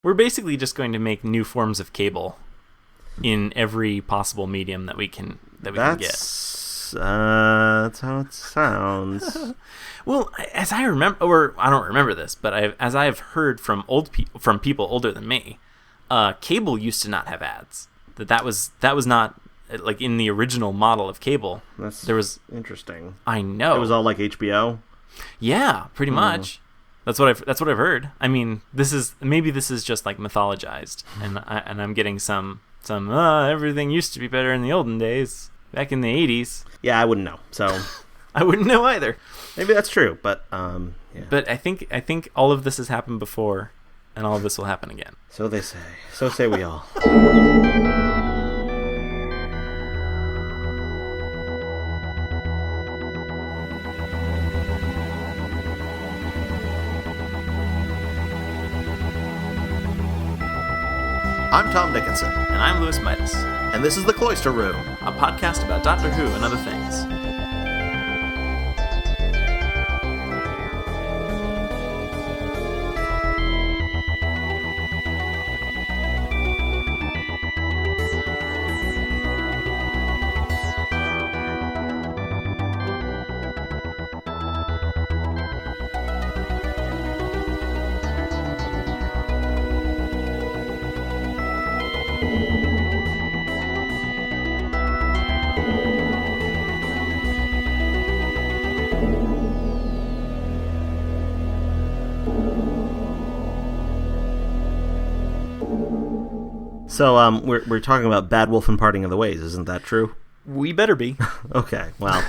We're basically just going to make new forms of cable in every possible medium that we can get. That's how it sounds. Well, as I remember, or I don't remember this, but as I have heard from from people older than me, cable used to not have ads. That was not like in the original model of cable. There was interesting. I know it was all like HBO. Yeah, pretty much. That's what I've heard. I mean, this is just like mythologized, and I'm getting some everything used to be better in the olden days, back in the 80s. Yeah, I wouldn't know. So I wouldn't know either. Maybe that's true, but yeah. But I think all of this has happened before, and all of this will happen again. So they say. So say we all. I'm Tom Dickinson. And I'm Louis Midas. And this is The Cloister Room, a podcast about Doctor Who and other things. So, we're talking about Bad Wolf and Parting of the Ways, isn't that true? We better be. Okay, well,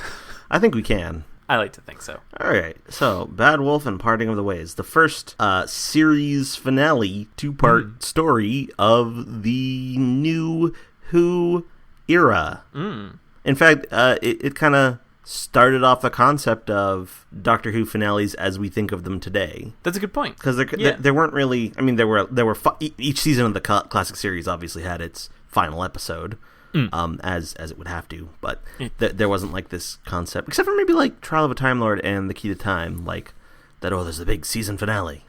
I think we can. I like to think so. All right, so Bad Wolf and Parting of the Ways, the first series finale, two-part story of the new Who era. In fact, it kind of started off the concept of Doctor Who finales as we think of them today. That's a good point. Because there weren't really. I mean, there were each season of the classic series obviously had its final episode, as it would have to. But there wasn't like this concept, except for maybe like Trial of a Time Lord and The Key to Time, like that. Oh, there's the big season finale.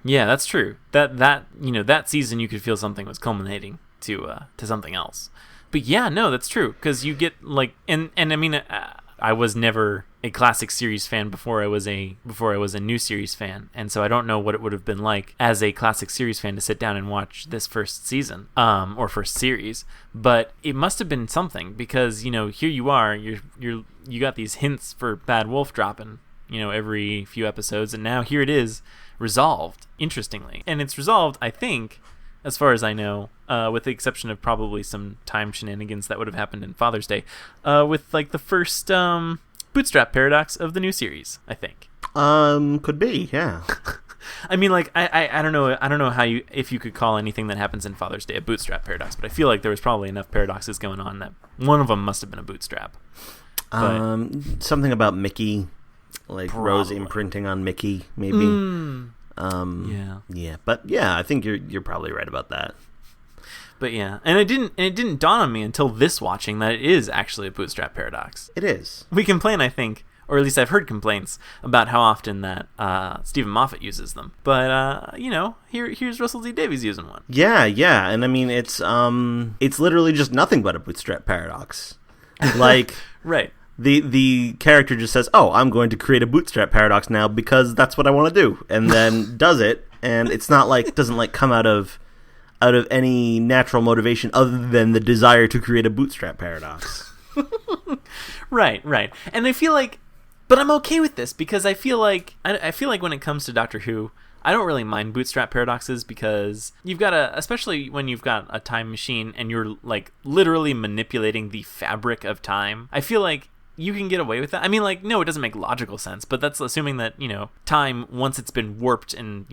Yeah, that's true. That season you could feel something was culminating to something else. But yeah, no, that's true, because you get like and I mean. I was never a classic series fan before I was a new series fan, and so I don't know what it would have been like as a classic series fan to sit down and watch this first season, or first series. But it must have been something, because here you are, you got these hints for Bad Wolf dropping, every few episodes, and now here it is resolved. Interestingly, and it's resolved, I think, as far as I know, with the exception of probably some time shenanigans that would have happened in Father's Day, with like the first bootstrap paradox of the new series, I think. Could be, yeah. I mean, like I don't know if you could call anything that happens in Father's Day a bootstrap paradox, but I feel like there was probably enough paradoxes going on that one of them must have been a bootstrap. Something about Mickey, like probably. Rose imprinting on Mickey, maybe. Yeah, but yeah, I think you're probably right about that. But yeah, and it didn't dawn on me until this watching that it is actually a bootstrap paradox. It is. We complain, I think, or at least I've heard complaints about how often that Stephen Moffat uses them. But here's Russell T Davies using one. Yeah, and I mean it's literally just nothing but a bootstrap paradox. Like right. The character just says, "Oh, I'm going to create a bootstrap paradox now because that's what I want to do," and then does it. And it's not like doesn't like come out of any natural motivation other than the desire to create a bootstrap paradox. Right. And I feel like, but I'm okay with this because I feel like when it comes to Doctor Who, I don't really mind bootstrap paradoxes, because you've got especially when you've got a time machine and you're like literally manipulating the fabric of time. I feel like you can get away with that. I mean, like, no, it doesn't make logical sense, but that's assuming that, time, once it's been warped and,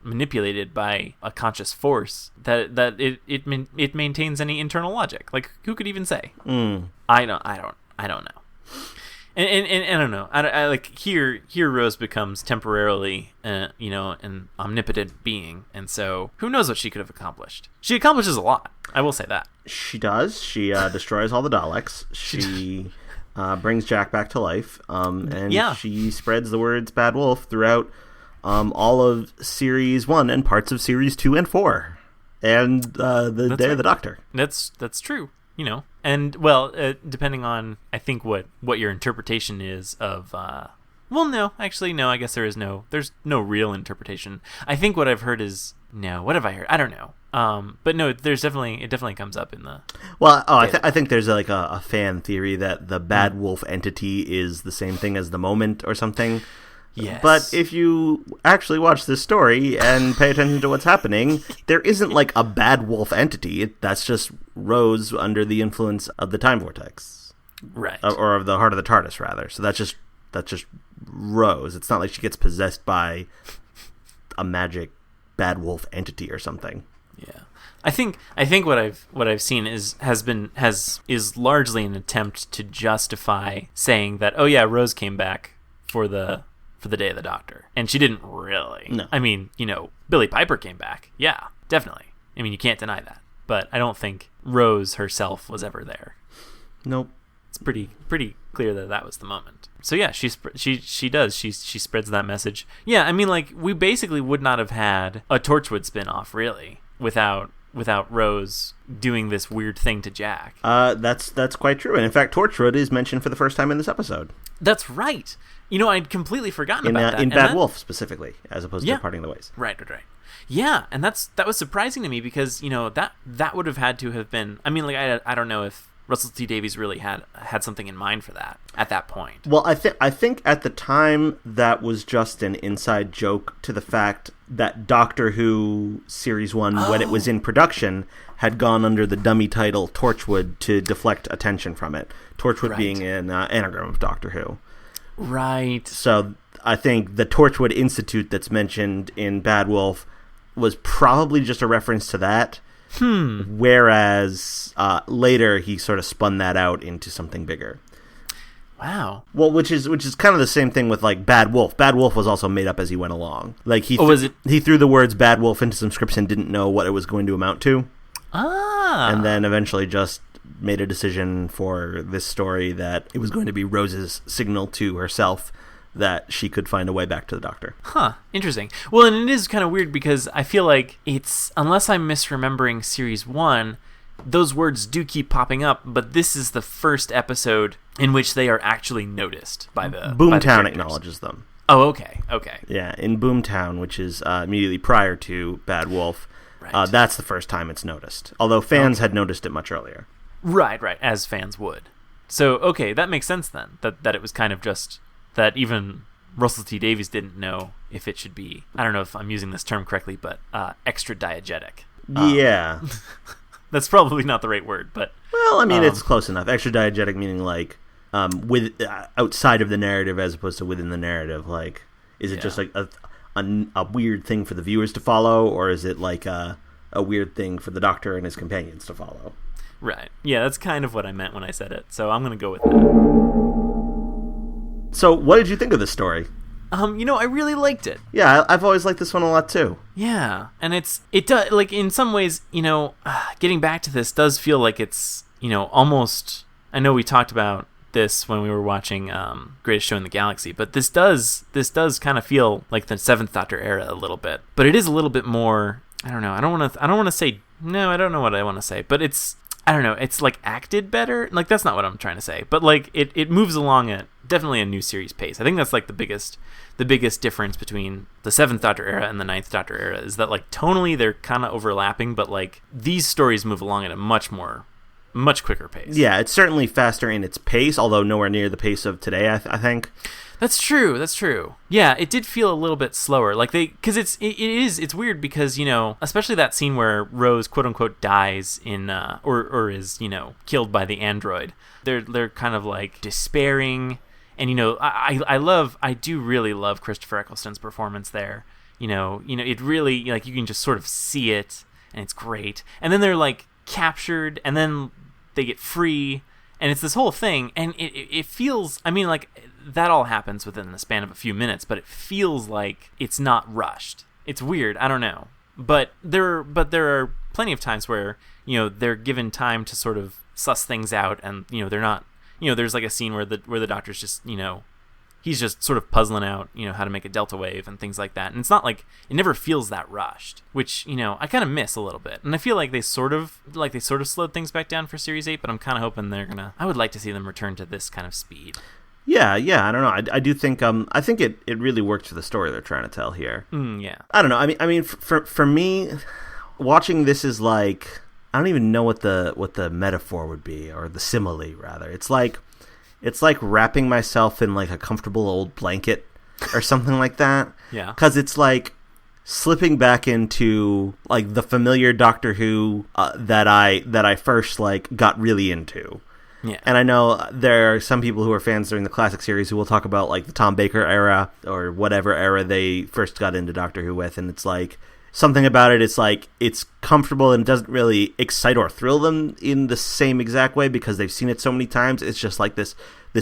manipulated by a conscious force, that it maintains any internal logic. Like, who could even say? I don't know. And I don't know. I like here Rose becomes temporarily, an omnipotent being, and so who knows what she could have accomplished. She accomplishes a lot. I will say that. She does. She destroys all the Daleks. She brings Jack back to life, and she spreads the words "Bad Wolf" throughout all of Series 1 and parts of Series 2 and 4. And the Day of the Doctor. That's true. And well, depending on I think what your interpretation is of well, no, actually, no. I guess there's no real interpretation. I think what I've heard is no. What have I heard? I don't know. But no, it definitely comes up in the. Well, I think there's like a fan theory that the Bad Wolf entity is the same thing as the Moment or something. Yes. But if you actually watch this story and pay attention to what's happening, there isn't like a Bad Wolf entity. That's just Rose under the influence of the Time Vortex, right? Or of the Heart of the TARDIS, rather. So that's just Rose. It's not like she gets possessed by a magic Bad Wolf entity or something. Yeah, I think what I've seen is largely an attempt to justify saying that Rose came back for the Day of the Doctor, and she didn't really. No. I mean, Billie Piper came back. Yeah, definitely. I mean, you can't deny that. But I don't think Rose herself was ever there. Nope. It's pretty clear that was the Moment. So yeah, she spreads that message. Yeah, I mean, like, we basically would not have had a Torchwood spin-off really without Rose doing this weird thing to Jack. That's quite true. And in fact, Torchwood is mentioned for the first time in this episode. That's right. I'd completely forgotten about that. In Bad Wolf specifically, as opposed to Parting the Ways. Right. Yeah, and that was surprising to me because, that would have had to have been. I mean, like, I don't know if Russell T Davies really had something in mind for that at that point. Well, I think at the time that was just an inside joke to the fact that Doctor Who Series 1, when it was in production, had gone under the dummy title Torchwood to deflect attention from it. Torchwood being an anagram of Doctor Who. Right. So I think the Torchwood Institute that's mentioned in Bad Wolf was probably just a reference to that. Whereas later he sort of spun that out into something bigger. Wow. Well, which is kind of the same thing with like Bad Wolf. Bad Wolf was also made up as he went along. Like he threw the words Bad Wolf into some scripts and didn't know what it was going to amount to. And then eventually just made a decision for this story that it was going to be Rose's signal to herself that she could find a way back to the Doctor. Huh. Interesting. Well, and it is kind of weird because I feel like it's, unless I'm misremembering Series 1, those words do keep popping up, but this is the first episode in which they are actually noticed by the Boomtown acknowledges them. Oh, okay. Yeah, in Boomtown, which is immediately prior to Bad Wolf, that's the first time it's noticed. Although fans had noticed it much earlier. Right, as fans would. So, okay, that makes sense then, that it was kind of just that even Russell T Davies didn't know if it should be, I don't know if I'm using this term correctly, but extra diegetic. Yeah. That's probably not the right word, but... Well, I mean, it's close enough. Extra diegetic meaning, like, with outside of the narrative as opposed to within the narrative. Like, is it just like a weird thing for the viewers to follow, or is it like a weird thing for the Doctor and his companions to follow? Right. Yeah, that's kind of what I meant when I said it, so I'm going to go with that. So, what did you think of this story? I really liked it. Yeah, I've always liked this one a lot too. Yeah, and it does, like, in some ways, getting back to this does feel like it's, almost, I know we talked about this when we were watching Greatest Show in the Galaxy, but this does kind of feel like the Seventh Doctor era a little bit. But it is a little bit more, I don't know, I don't want to say, no, I don't know what I want to say, but it's, I don't know, it's like acted better. Like, that's not what I'm trying to say, but like it moves along at definitely a new series pace. I think that's like the biggest difference between the Seventh Doctor era and the Ninth Doctor era is that, like, tonally they're kind of overlapping, but like these stories move along at a much quicker pace. Yeah, it's certainly faster in its pace, although nowhere near the pace of today, I think. That's true. Yeah, it did feel a little bit slower. Like because it's weird because, especially that scene where Rose quote unquote dies in or is, killed by the android. They're kind of like despairing, and I do really love Christopher Eccleston's performance there. It really, like, you can just sort of see it, and it's great. And then they're like captured, and then they get free, and it's this whole thing, and it feels, I mean, like, that all happens within the span of a few minutes, but it feels like it's not rushed. It's weird, I don't know, but there are plenty of times where they're given time to sort of suss things out, and they're not, there's like a scene where the Doctor's just he's just sort of puzzling out, how to make a delta wave and things like that. And it's not like it never feels that rushed, which, I kind of miss a little bit. And I feel like they sort of slowed things back down for Series 8, but I'm kind of hoping I would like to see them return to this kind of speed. Yeah, I don't know. I do think I think it really works for the story they're trying to tell here. Yeah. I don't know. I mean for me, watching this is like, I don't even know what the metaphor would be, or the simile rather. It's like wrapping myself in like a comfortable old blanket or something like that. Yeah. Cuz it's like slipping back into like the familiar Doctor Who that I first like got really into. Yeah. And I know there are some people who are fans during the classic series who will talk about like the Tom Baker era or whatever era they first got into Doctor Who with, and it's like something about it, it's like it's comfortable and doesn't really excite or thrill them in the same exact way because they've seen it so many times. It's just like this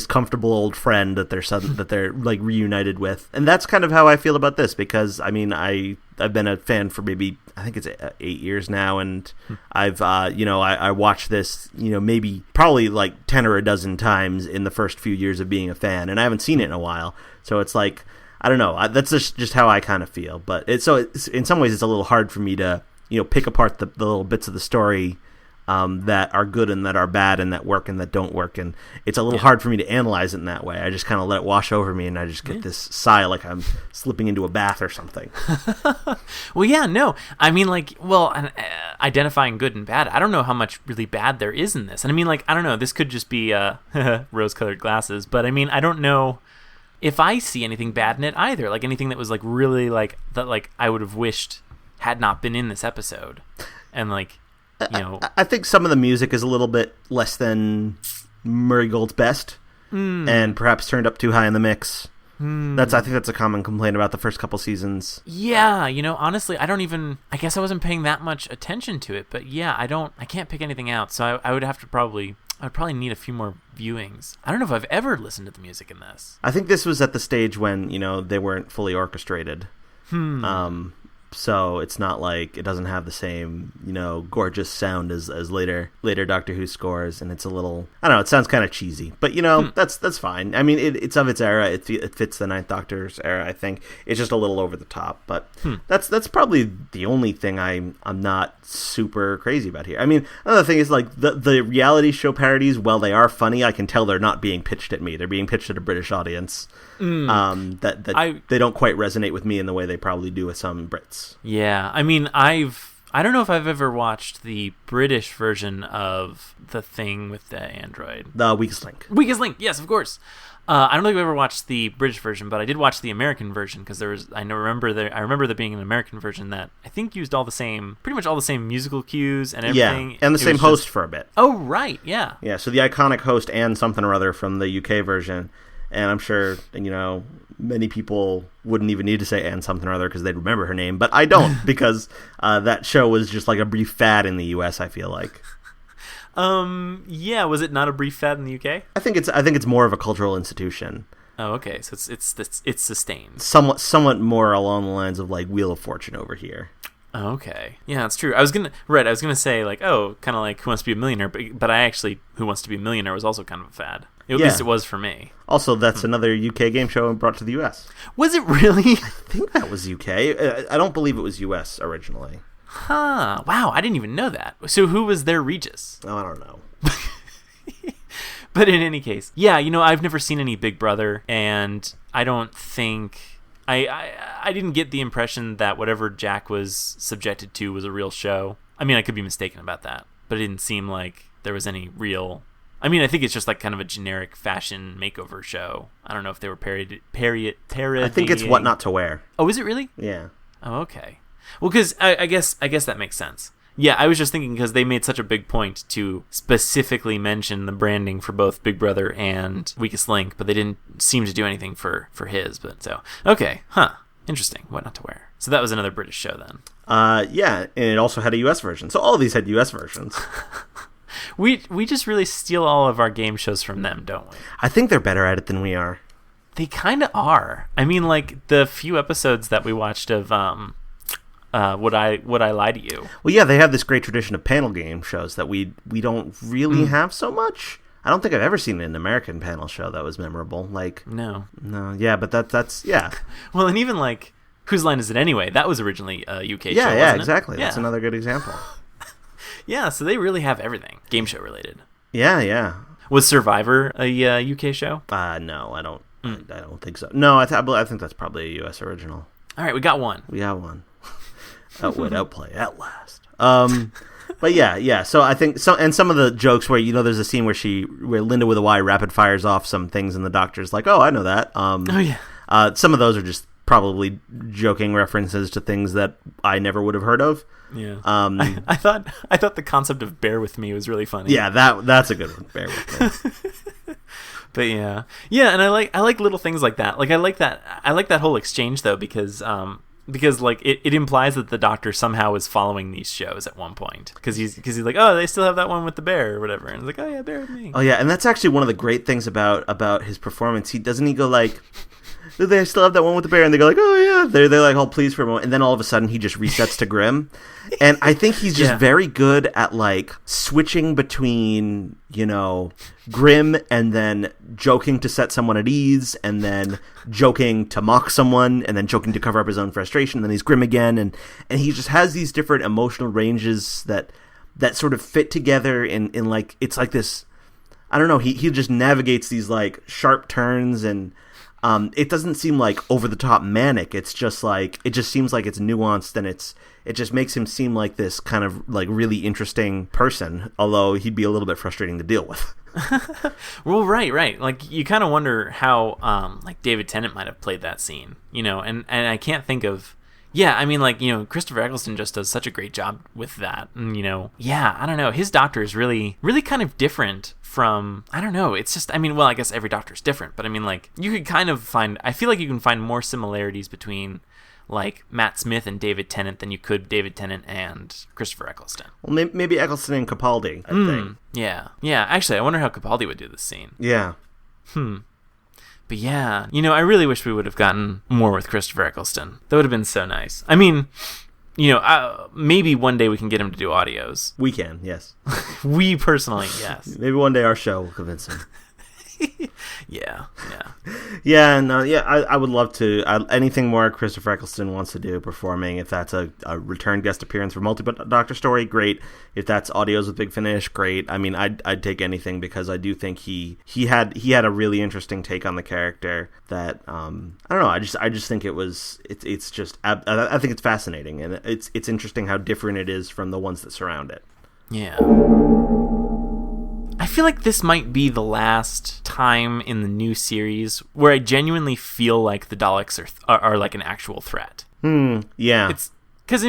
comfortable old friend that they're like reunited with. And that's kind of how I feel about this, because I mean I've been a fan for maybe, I think it's 8 years now, and I've I watched this maybe probably like 10 or a dozen times in the first few years of being a fan, and I haven't seen it in a while. So it's like, I don't know. That's just how I kind of feel. But it's in some ways it's a little hard for me to pick apart the little bits of the story that are good and that are bad and that work and that don't work. And it's a little hard for me to analyze it in that way. I just kind of let it wash over me, and I just get this sigh like I'm slipping into a bath or something. Well, yeah, no. I mean, like, identifying good and bad, I don't know how much really bad there is in this. And I mean, like, I don't know. This could just be rose-colored glasses. But I mean, I don't know if I see anything bad in it either, like anything that was like really like that, like I would have wished had not been in this episode. And like, I think some of the music is a little bit less than Murray Gold's best, and perhaps turned up too high in the mix. I think that's a common complaint about the first couple seasons. Yeah, honestly, I guess I wasn't paying that much attention to it, but yeah, I can't pick anything out, so I would have to I'd probably need a few more viewings. I don't know if I've ever listened to the music in this. I think this was at the stage when, they weren't fully orchestrated. So it's not like it doesn't have the same, gorgeous sound as later Doctor Who scores, and it's a little, I don't know, it sounds kind of cheesy, but that's fine. I mean, it's of its era. It fits the Ninth Doctor's era. I think it's just a little over the top, but that's probably the only thing I'm not super crazy about here. I mean, another thing is like the reality show parodies. While they are funny, I can tell they're not being pitched at me. They're being pitched at a British audience. They don't quite resonate with me in the way they probably do with some Brits. Yeah, I mean, I don't know if I've ever watched the British version of The Thing with the android. The Weakest Link. Weakest Link, yes, of course. I don't think I've ever watched the British version, but I did watch the American version because I remember there being an American version that I think used pretty much all the same musical cues and everything. Yeah, and the same host for a bit. Oh, right, yeah. Yeah, so the iconic host and something or other from the UK version, and I'm sure, many people wouldn't even need to say Anne something or other because they'd remember her name, but I don't because that show was just like a brief fad in the US, I feel like. Yeah, was it not a brief fad in the UK? I think it's more of a cultural institution. Oh, okay. So it's sustained. Somewhat more along the lines of like Wheel of Fortune over here. Oh, okay. Yeah, that's true. I was gonna say like, oh, kind of like Who Wants to Be a Millionaire, but I actually Who Wants to Be a Millionaire was also kind of a fad. At least it was for me. Also, that's another UK game show brought to the US. Was it really? I think that was UK. I don't believe it was US originally. Huh. Wow, I didn't even know that. So who was their Regis? Oh, I don't know. But in any case, yeah, I've never seen any Big Brother, and I don't think... I didn't get the impression that whatever Jack was subjected to was a real show. I mean, I could be mistaken about that, but it didn't seem like there was any real... I mean, I think it's just like kind of a generic fashion makeover show. I don't know if they were parodying... I think it's What Not to Wear. Oh, is it really? Yeah. Oh, okay. Well, because I guess that makes sense. Yeah, I was just thinking because they made such a big point to specifically mention the branding for both Big Brother and Weakest Link, but they didn't seem to do anything for his. But so, okay, interesting. What Not to Wear. So that was another British show then. Yeah, and it also had a US version. So all of these had US versions. We just really steal all of our game shows from them, don't we? I think they're better at it than we are. They kind of are. I mean, like the few episodes that we watched of Would I Lie to You? Well, yeah, they have this great tradition of panel game shows that we don't really have so much. I don't think I've ever seen an American panel show that was memorable. Like, No. yeah, but that's yeah. Well, and even like Whose Line Is It Anyway? That was originally a UK show. Yeah, wasn't exactly. It? That's another good example. Yeah, so they really have everything game show related. Yeah. Was Survivor a UK show? No, I don't. I don't think so. No, I think that's probably a US original. All right, we got one. Outwit, outplay, at last. But yeah. So I think some of the jokes where there's a scene where Linda with a Y rapid fires off some things, and the doctor's like, "Oh, I know that." Oh yeah. Some of those are just probably joking references to things that I never would have heard of. Yeah. I thought the concept of "bear with me" was really funny. Yeah, that's a good one. Bear with me. But yeah, and I like little things like that. Like I like that whole exchange though, because like it implies that the doctor somehow is following these shows at one point, because he's like, oh, they still have that one with the bear or whatever, and it's like, oh yeah, bear with me. Oh yeah, and that's actually one of the great things about his performance. He go like, do they still have that one with the bear? And they go like, oh yeah, they're like all pleased for a moment, and then all of a sudden he just resets to grim. And I think he's just very good at like switching between, grim and then joking to set someone at ease, and then joking to mock someone, and then joking to cover up his own frustration, and then he's grim again, and he just has these different emotional ranges that sort of fit together in like, it's like this, I don't know, he just navigates these like sharp turns, and it doesn't seem like over the top manic. It's just like, it just seems like it's nuanced, and it just makes him seem like this kind of like really interesting person, although he'd be a little bit frustrating to deal with. Well, right. Like you kind of wonder how like David Tennant might have played that scene, and I can't think of. Yeah, I mean, like, Christopher Eccleston just does such a great job with that. And, I don't know. His doctor is really, really kind of different from, I don't know. It's just, I mean, well, I guess every doctor is different. But, I mean, like, you could kind of I feel like you can find more similarities between, like, Matt Smith and David Tennant than you could David Tennant and Christopher Eccleston. Well, maybe Eccleston and Capaldi, I think. Yeah. Actually, I wonder how Capaldi would do this scene. Yeah. But yeah, I really wish we would have gotten more with Christopher Eccleston. That would have been so nice. I mean, maybe one day we can get him to do audios. We can, yes. We personally, yes. Maybe one day our show will convince him. Yeah. I would love to. Anything more Christopher Eccleston wants to do performing, if that's a return guest appearance for Multi-Doctor Story, great. If that's audios with Big Finish, great. I mean, I'd take anything, because I do think he had a really interesting take on the character that I don't know. I just think it's just I think it's fascinating, and it's interesting how different it is from the ones that surround it. Yeah. I feel like this might be the last time in the new series where I genuinely feel like the Daleks are like an actual threat. Yeah. It's because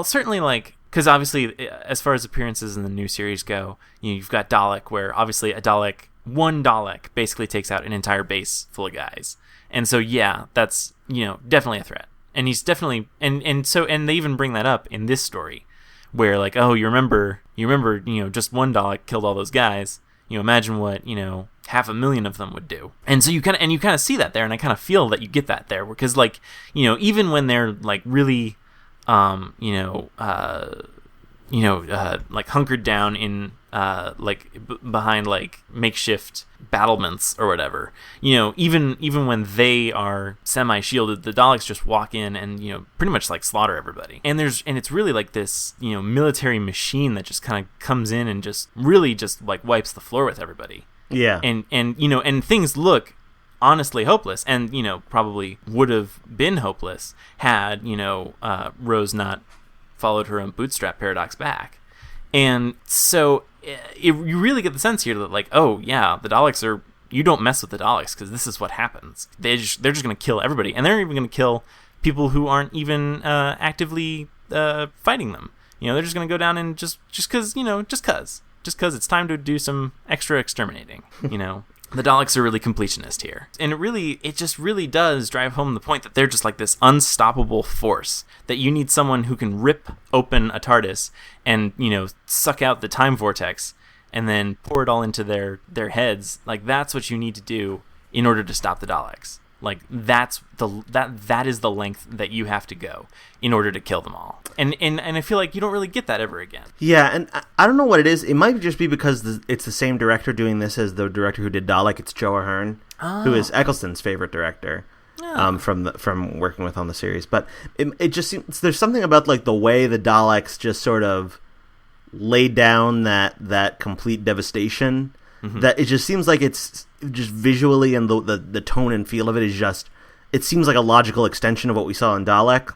certainly, like, because obviously as far as appearances in the new series go, you've got Dalek, where obviously one Dalek basically takes out an entire base full of guys, and so yeah, that's definitely a threat, and he's definitely and they even bring that up in this story, where like, oh, you remember, just one Dalek killed all those guys. Imagine what 500,000 of them would do. And so you kind of see that there, and I kind of feel that you get that there, because like, even when they're like really, like hunkered down in behind like makeshift battlements or whatever, even when they are semi-shielded, the Daleks just walk in and pretty much like slaughter everybody. And it's really like this military machine that just kind of comes in and just really just like wipes the floor with everybody. Yeah. And things look honestly hopeless, and probably would have been hopeless had Rose not followed her own bootstrap paradox back. And so you really get the sense here that, like, oh yeah, the Daleks are, you don't mess with the Daleks, because this is what happens. They're just going to kill everybody, and they're even going to kill people who aren't even actively fighting them. They're just going to go down and just because it's time to do some extra exterminating. The Daleks are really completionist here. And it just really does drive home the point that they're just like this unstoppable force, that you need someone who can rip open a TARDIS and, suck out the time vortex and then pour it all into their heads. Like, that's what you need to do in order to stop the Daleks. Like that is the length that you have to go in order to kill them all. And I feel like you don't really get that ever again. Yeah, and I don't know what it is. It might just be because it's the same director doing this as the director who did Dalek. It's Joe Ahern, who is Eccleston's favorite director. From working with on the series, but it just seems there's something about like the way the Daleks just sort of laid down that complete devastation that it just seems like it's just visually and the tone and feel of it is just it seems like a logical extension of what we saw in Dalek.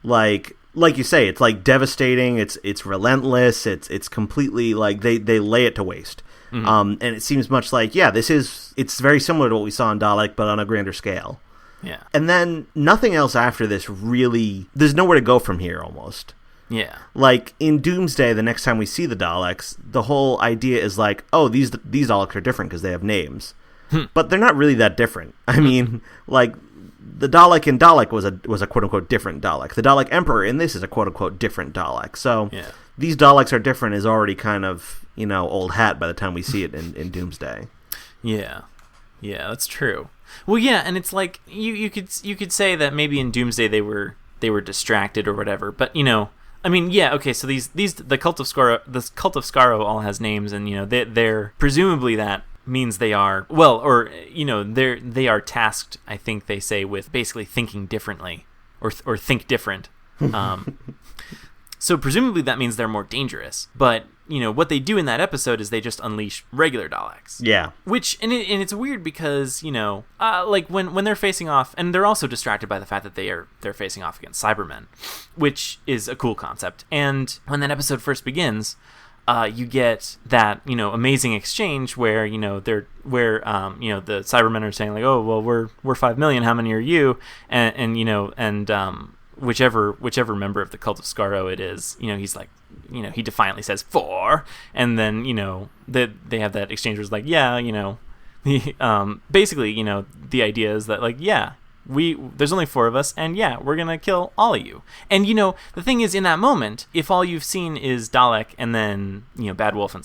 Like you say, it's like devastating. It's relentless. It's completely like they lay it to waste. And it seems much like it's very similar to what we saw in Dalek, but on a grander scale. Yeah. And then nothing else after this really... There's nowhere to go from here, almost. Yeah. Like, in Doomsday, the next time we see the Daleks, the whole idea is like, oh, these Daleks are different because they have names. But they're not really that different. I mean, like, the Dalek in Dalek was a quote-unquote different Dalek. The Dalek Emperor in this is a quote-unquote different Dalek. So, these Daleks are different is already kind of, old hat by the time we see it in Doomsday. Yeah. Yeah, that's true. Well, yeah, and it's like you could say that maybe in Doomsday they were distracted or whatever, but I mean, yeah, okay, so the cult of Skaro all has names, and they're presumably that means they are they are tasked, I think they say, with basically thinking differently or think different. So presumably that means they're more dangerous, but what they do in that episode is they just unleash regular Daleks. Yeah. Which and it's weird because like when they're facing off, and they're also distracted by the fact that they're facing off against Cybermen, which is a cool concept. And when that episode first begins, you get that amazing exchange where the Cybermen are saying like, oh well, we're 5 million, how many are you? And whichever member of the cult of Skaro it is, he's like, he defiantly says 4, and then they have that exchange where it's like, basically the idea is that like, there's only 4 of us, and we're gonna kill all of you. And the thing is, in that moment, if all you've seen is Dalek and then Bad Wolf and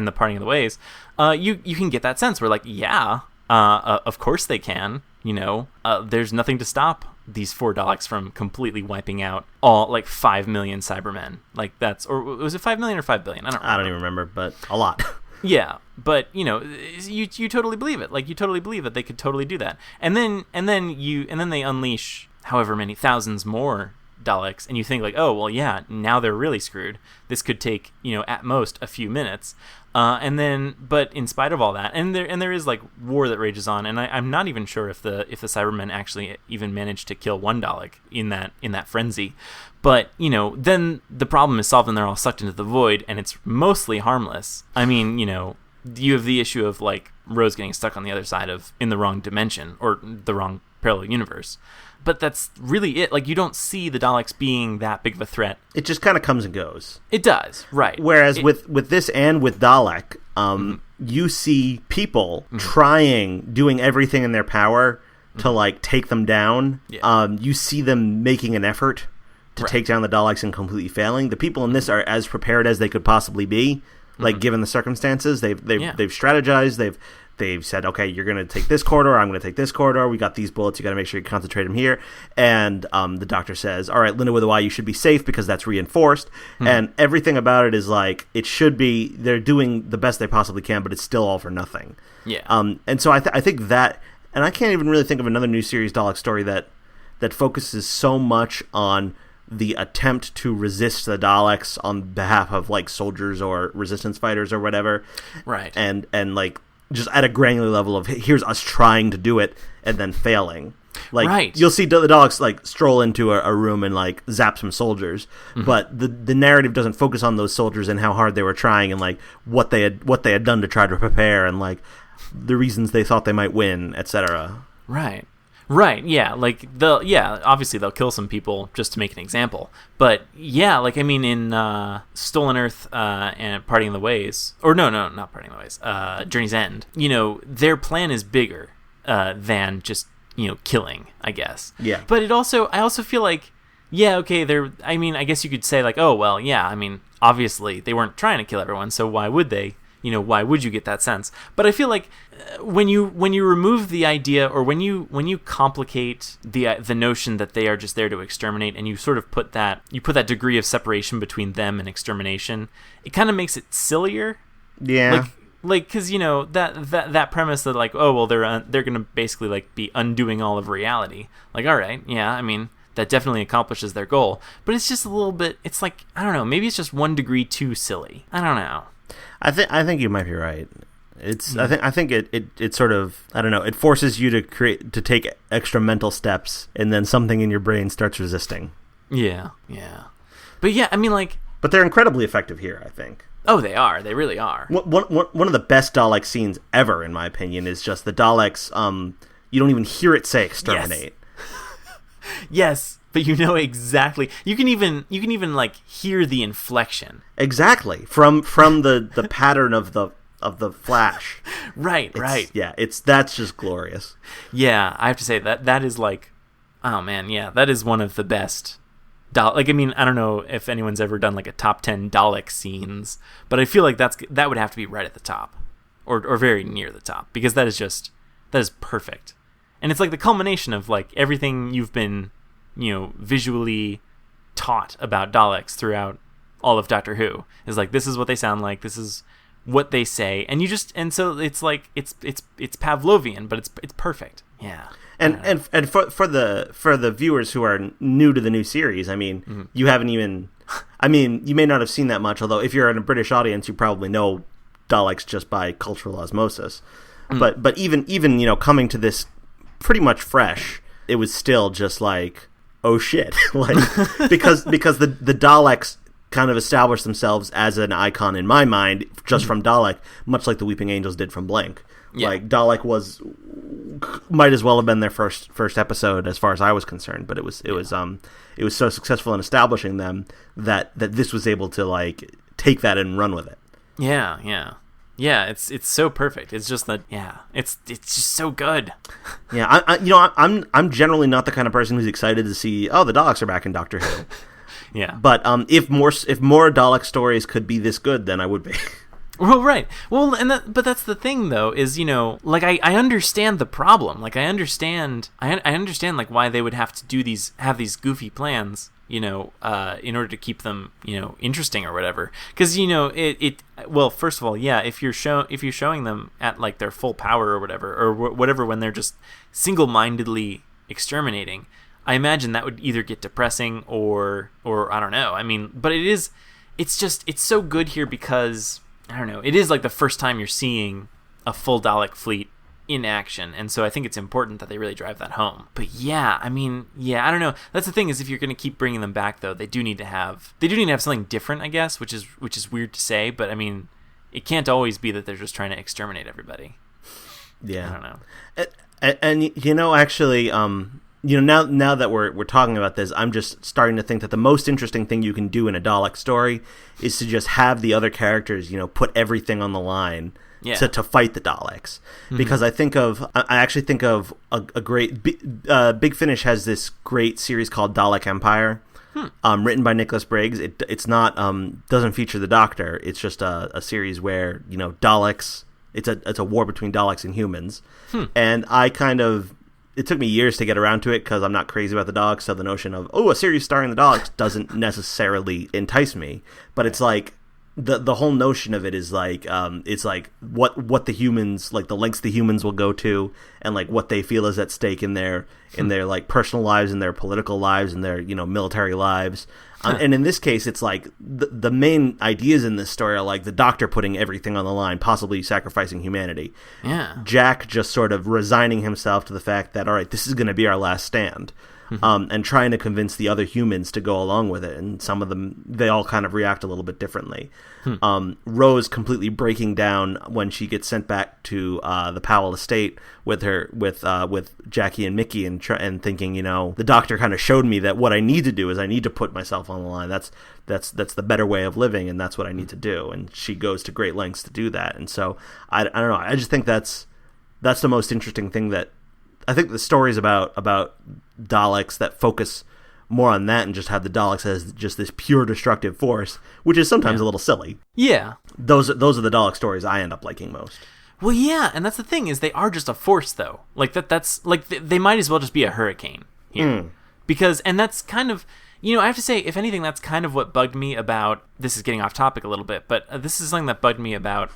the Parting of the Ways, you can get that sense where like, of course they can. There's nothing to stop these 4 Daleks from completely wiping out all like 5 million Cybermen. Like or was it 5 million or 5 billion? I don't even remember, but a lot. Yeah, but you totally believe it. Like you totally believe that they could totally do that. And then they unleash however many thousands more Daleks, and you think like, oh well, now they're really screwed. This could take at most a few minutes. But in spite of all that, and there is like war that rages on, and I'm not even sure if the Cybermen actually even managed to kill one Dalek in that frenzy. But then the problem is solved, and they're all sucked into the void, and it's mostly harmless. I mean, you have the issue of like Rose getting stuck on the other side in the wrong dimension or the wrong parallel universe. But that's really it. Like, you don't see the Daleks being that big of a threat. It just kind of comes and goes. It does, right. Whereas with this and with Dalek, you see people doing everything in their power to, like, take them down. Yeah. You see them making an effort to take down the Daleks and completely failing. The people in this are as prepared as they could possibly be, like, given the circumstances. They've strategized, They've said, okay, you're going to take this corridor, I'm going to take this corridor, we got these bullets, you got to make sure you concentrate them here. And the doctor says, all right, Linda with a Y, you should be safe because that's reinforced. And everything about it is like, it should be, they're doing the best they possibly can, but it's still all for nothing. Yeah. And so I think that, and I can't even really think of another new series Dalek story that focuses so much on the attempt to resist the Daleks on behalf of, like, soldiers or resistance fighters or whatever. Right. And like, just at a granular level of here's us trying to do it and then failing. Like, you'll see the Daleks like stroll into a room and like zap some soldiers, but the narrative doesn't focus on those soldiers and how hard they were trying and like what they had done to try to prepare and like the reasons they thought they might win, etc. Right, yeah, like obviously they'll kill some people just to make an example, but yeah, like I mean in Stolen Earth and Parting of the Ways, or no, not Parting of the Ways, Journey's End, their plan is bigger than just killing, I guess. Yeah. But I also feel like okay, I guess you could say like, oh well, yeah, I mean obviously they weren't trying to kill everyone, so why would they? why would you get that sense? But I feel like when you remove the idea, or when you complicate the notion that they are just there to exterminate, and you sort of put that degree of separation between them and extermination, it kind of makes it sillier. Yeah. Like, because that premise that like, oh well, they're gonna basically like be undoing all of reality. Like, all right, yeah, I mean, that definitely accomplishes their goal, but it's just a little bit. It's like, I don't know, maybe it's just 1 degree too silly. I don't know. I think you might be right. It's I think it sort of, I don't know, it forces you to take extra mental steps, and then something in your brain starts resisting. Yeah. But yeah, I mean, like, but they're incredibly effective here, I think. Oh, they are. They really are. One of the best Dalek scenes ever, in my opinion, is just the Daleks. You don't even hear it say exterminate. Yes, but you know exactly. You can even like hear the inflection. Exactly, from the pattern of the flash. Right. Yeah, that's just glorious. Yeah, I have to say that is like, oh man, yeah, that is one of the best. Like, I mean, I don't know if anyone's ever done like a top 10 Dalek scenes, but I feel like that would have to be right at the top, or very near the top, because that is perfect, and it's like the culmination of like everything you've been, visually taught about Daleks throughout all of Doctor Who is like, this is what they sound like, this is what they say, and so it's like it's Pavlovian, but it's perfect. Yeah. And for the viewers who are new to the new series, I mean, you haven't even, I mean, you may not have seen that much, although if you're in a British audience, you probably know Daleks just by cultural osmosis. But even coming to this pretty much fresh, it was still just like, oh shit, like because the Daleks kind of established themselves as an icon in my mind just from Dalek, much like the Weeping Angels did from Blink. Yeah. Like, Dalek might as well have been their first episode as far as I was concerned, but it was so successful in establishing them that this was able to like take that and run with it. Yeah. It's so perfect. It's just that, it's just so good. Yeah, I'm generally not the kind of person who's excited to see, oh, the Daleks are back in Doctor Who. Yeah, but if more Dalek stories could be this good, then I would be. Well, right. Well, but that's the thing, though, is, like, I understand the problem. Like, I understand like why they would have to have these goofy plans, in order to keep them, interesting or whatever. Because, well, first of all, yeah, if you're showing them at like their full power or whatever, when they're just single-mindedly exterminating, I imagine that would either get depressing or I don't know. I mean, but it's so good here because, I don't know, it is like the first time you're seeing a full Dalek fleet in action, and so I think it's important that they really drive that home. But yeah, I mean, I don't know. That's the thing, is if you're going to keep bringing them back, though, they do need to have something different, I guess, which is weird to say, but I mean, it can't always be that they're just trying to exterminate everybody. Yeah, I don't know. And actually, now that we're talking about this, I'm just starting to think that the most interesting thing you can do in a Dalek story is to just have the other characters, put everything on the line to fight the Daleks. Mm-hmm. Because I actually think of a great Big Finish has this great series called Dalek Empire, written by Nicholas Briggs. It's not doesn't feature the Doctor. It's just a series where Daleks. It's a war between Daleks and humans, and it took me years to get around to it because I'm not crazy about the Daleks, so the notion of, a series starring the Daleks doesn't necessarily entice me. But it's like, the whole notion of it is like, it's like what the humans, like the lengths the humans will go to, and like what they feel is at stake in their like personal lives, and their political lives, and their military lives. And in this case, it's like the main ideas in this story are like the Doctor putting everything on the line, possibly sacrificing humanity. Yeah. Jack just sort of resigning himself to the fact that, all right, this is going to be our last stand. And trying to convince the other humans to go along with it. And some of them, they all kind of react a little bit differently. Rose completely breaking down when she gets sent back to the Powell estate with Jackie and Mickey, and thinking, the Doctor kind of showed me that what I need to do is I need to put myself on the line. That's the better way of living, and that's what I need to do. And she goes to great lengths to do that. And so I don't know. I just think that's the most interesting thing. That I think the stories about Daleks that focus more on that and just have the Daleks as just this pure destructive force, which is sometimes a little silly. Yeah. those are the Dalek stories I end up liking most. Well, yeah, and that's the thing, is they are just a force, though. Like, that's like, they might as well just be a hurricane here. Because, and that's kind of, I have to say, if anything, that's kind of what bugged me about, this is getting off topic a little bit, but this is something that bugged me about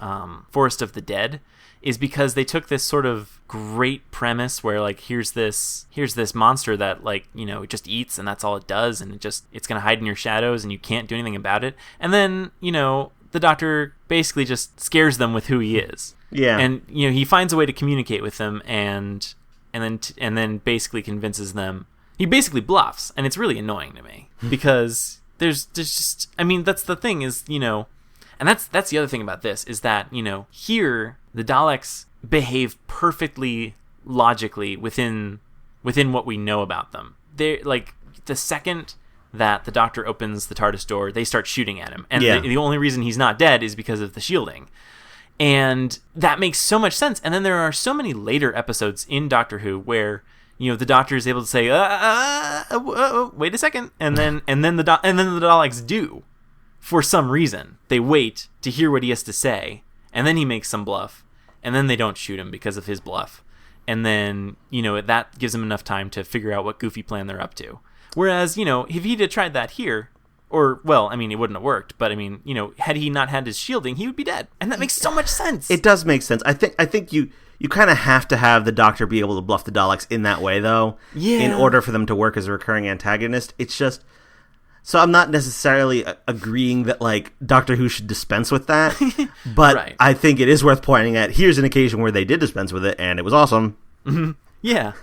Forest of the Dead, is because they took this sort of great premise where, like, here's this monster that, like, it just eats and that's all it does, and it's going to hide in your shadows and you can't do anything about it. And then, the Doctor basically just scares them with who he is. Yeah. And, he finds a way to communicate with them and then basically convinces them. He basically bluffs, and it's really annoying to me because there's just, that's the thing is, and that's the other thing about this is that, here the Daleks behave perfectly logically within what we know about them. They're like, the second that the Doctor opens the TARDIS door, they start shooting at him, and the only reason he's not dead is because of the shielding. And that makes so much sense. And then there are so many later episodes in Doctor Who where, the Doctor is able to say, wait a second, and then the Daleks do, for some reason. They wait to hear what he has to say, and then he makes some bluff, and then they don't shoot him because of his bluff. And then, that gives them enough time to figure out what goofy plan they're up to. Whereas, if he'd have tried that here, or, well, it wouldn't have worked, but had he not had his shielding, he would be dead. And that makes so much sense. It does make sense. I think you kind of have to have the Doctor be able to bluff the Daleks in that way, though, in order for them to work as a recurring antagonist. It's just, so I'm not necessarily agreeing that, like, Doctor Who should dispense with that, but right. I think it is worth pointing at, here's an occasion where they did dispense with it, and it was awesome. Mm-hmm. Yeah,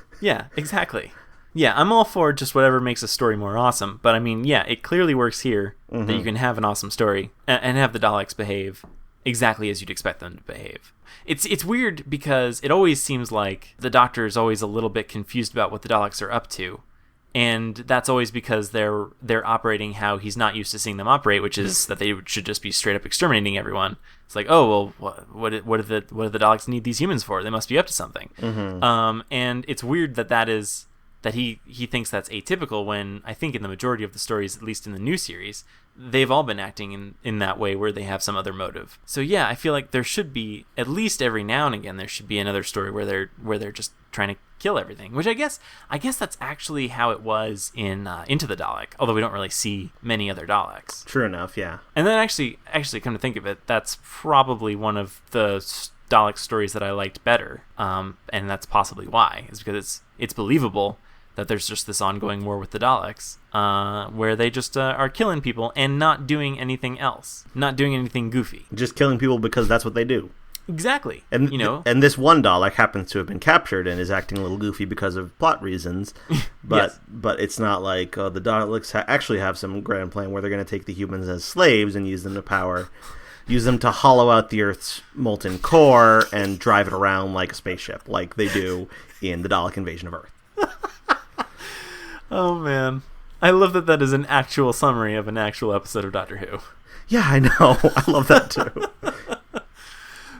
exactly. Yeah, I'm all for just whatever makes a story more awesome, but it clearly works here that you can have an awesome story and have the Daleks behave exactly as you'd expect them to behave. It's weird because it always seems like the Doctor is always a little bit confused about what the Daleks are up to, and that's always because they're operating how he's not used to seeing them operate, which is that they should just be straight up exterminating everyone. It's like, oh well, what do the Daleks need these humans for? They must be up to something. And it's weird that he thinks that's atypical when I think in the majority of the stories, at least in the new series, they've all been acting in that way where they have some other motive. So yeah, I feel like there should be, at least every now and again, there should be another story where they're just trying to kill everything, which I guess that's actually how it was in Into the Dalek, although we don't really see many other Daleks. True enough, yeah. And then actually come to think of it, that's probably one of the Dalek stories that I liked better, and that's possibly why, is because it's believable that there's just this ongoing war with the Daleks, where they just are killing people and not doing anything else, not doing anything goofy. Just killing people because that's what they do. Exactly. And and this one Dalek happens to have been captured and is acting a little goofy because of plot reasons, but yes. But it's not like the Daleks actually have some grand plan where they're going to take the humans as slaves and use them to hollow out the Earth's molten core and drive it around like a spaceship, like they do in the Dalek invasion of Earth. Oh, man. I love that is an actual summary of an actual episode of Doctor Who. Yeah, I know. I love that, too.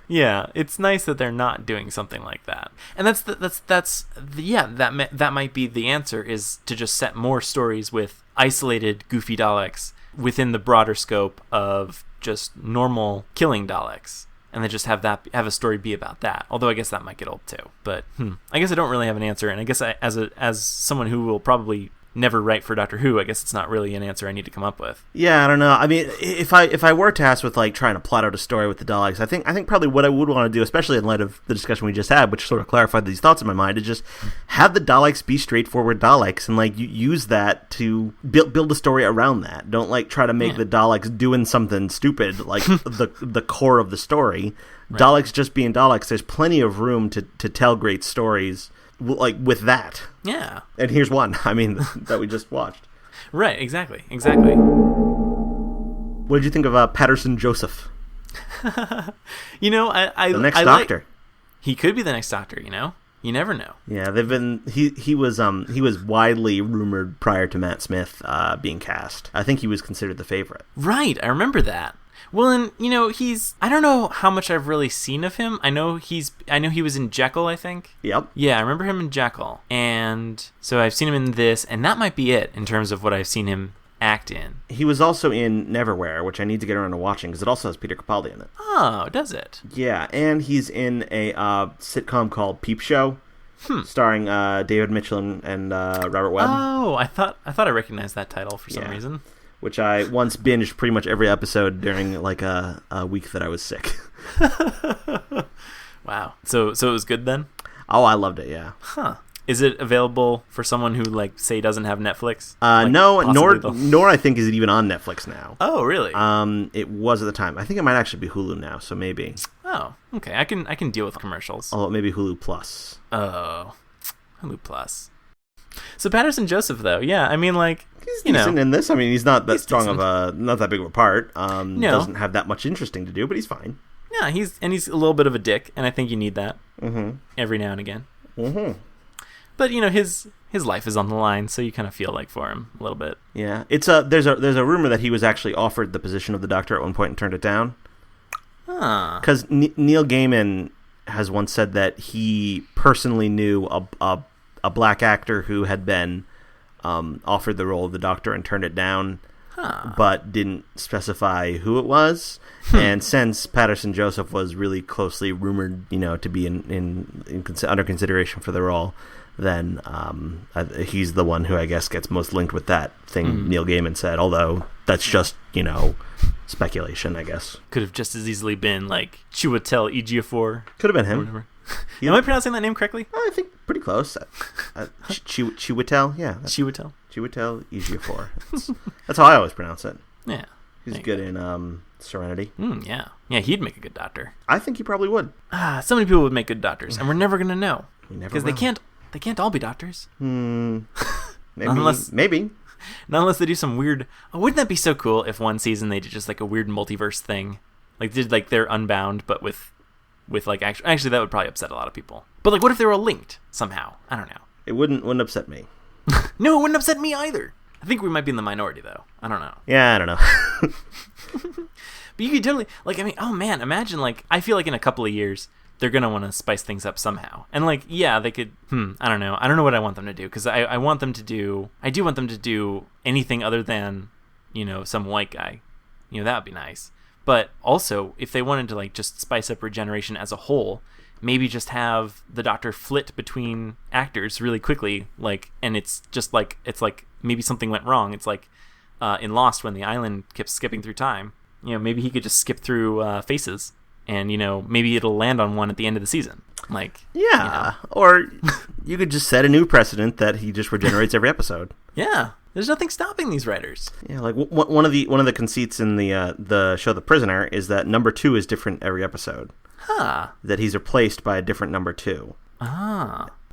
Yeah, it's nice that they're not doing something like that. And that might be the answer, is to just set more stories with isolated, goofy Daleks within the broader scope of just normal killing Daleks. And then just have a story be about that. Although I guess that might get old too. But I guess I don't really have an answer. And I guess as someone who will probably never write for Doctor Who, I guess it's not really an answer I need to come up with. Yeah, I don't know. If I were tasked with like trying to plot out a story with the Daleks, I think probably what I would want to do, especially in light of the discussion we just had, which sort of clarified these thoughts in my mind, is just have the Daleks be straightforward Daleks, and like you use that to build a story around that. Don't like try to make the Daleks doing something stupid like the core of the story. Right. Daleks just being Daleks. There's plenty of room to tell great stories. Like with that. Yeah. And here's one, that we just watched. Right, exactly. What did you think of Patterson Joseph? The next Doctor. He could be the next Doctor, You never know. Yeah, he was widely rumored prior to Matt Smith being cast. I think he was considered the favorite. Right, I remember that. Well, and I don't know how much I've really seen of him. I know he was in Jekyll, I think. Yep. Yeah, I remember him in Jekyll. And so I've seen him in this, and that might be it in terms of what I've seen him act in? He was also in Neverwhere, which I need to get around to watching because it also has Peter Capaldi in it. Oh, does it? Yeah, and he's in a sitcom called Peep Show, starring David Mitchell and Robert Webb. Oh, I thought I recognized that title for some reason. Which I once binged pretty much every episode during like a week that I was sick. Wow. So it was good then? Oh, I loved it, yeah. Huh. Is it available for someone who, like, say, doesn't have Netflix? No, nor I think is it even on Netflix now. Oh, really? It was at the time. I think it might actually be Hulu now, so maybe. Oh, okay. I can deal with commercials. Oh, maybe Hulu Plus. Oh, Hulu Plus. So Patterson Joseph, though, yeah, I mean, like, he's decent in this. I mean, he's not that strong of not that big of a part. No. Doesn't have that much interesting to do, but he's fine. Yeah, he's a little bit of a dick, and I think you need that every now and again. Mm-hmm. But his life is on the line, so you kind of feel like for him a little bit. Yeah, there's a rumor that he was actually offered the position of the Doctor at one point and turned it down. Because Neil Gaiman has once said that he personally knew a black actor who had been offered the role of the Doctor and turned it down, but didn't specify who it was. And since Patterson Joseph was really closely rumored, to be under consideration for the role, then he's the one who I guess gets most linked with that thing Neil Gaiman said, although that's just, speculation, I guess. Could have just as easily been, like, Chiwetel Ejiofor. Could have been him. Am I pronouncing that name correctly? I think pretty close. Chiwetel, yeah. Chiwetel Ejiofor. That's how I always pronounce it. Yeah. He's good in Serenity. Yeah. Yeah, he'd make a good doctor. I think he probably would. So many people would make good doctors, and we're never going to know. Because they can't all be doctors. Maybe. Maybe. Not unless they do some weird... Oh, wouldn't that be so cool if one season they did just like a weird multiverse thing? Like did like they're Unbound, but with like actually that would probably upset a lot of people. But like what if they were all linked somehow? I don't know. It wouldn't upset me. No, it wouldn't upset me either. I think we might be in the minority though. I don't know. Yeah, I don't know. But you could totally like. I mean, oh man, imagine like. I feel like in a couple of years they're gonna want to spice things up somehow, and like, yeah, they could. I don't know. I don't know what I want them to do because I want them to do. I do want them to do anything other than, some white guy. That would be nice. But also, if they wanted to like just spice up regeneration as a whole, maybe just have the Doctor flit between actors really quickly, like, and it's just like maybe something went wrong. It's like in Lost when the island kept skipping through time. Maybe he could just skip through faces, and maybe it'll land on one at the end of the season. Like, or you could just set a new precedent that he just regenerates every episode. Yeah, there's nothing stopping these writers. Yeah, like one of the conceits in the show The Prisoner is that number 2 is different every episode. That he's replaced by a different number 2.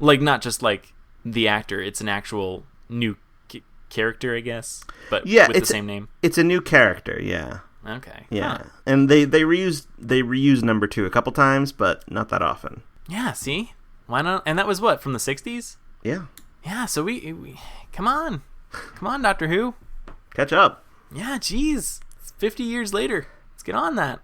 Like not just like the actor; it's an actual new character, I guess. But with the same name. It's a new character. Yeah. Okay. Yeah, and they reused number 2 a couple times, but not that often. Yeah. See, why not? And that was what, from the 60s? Yeah. Yeah. So we come on, Doctor Who, catch up. Yeah. Geez, it's 50 years later. Let's get on that.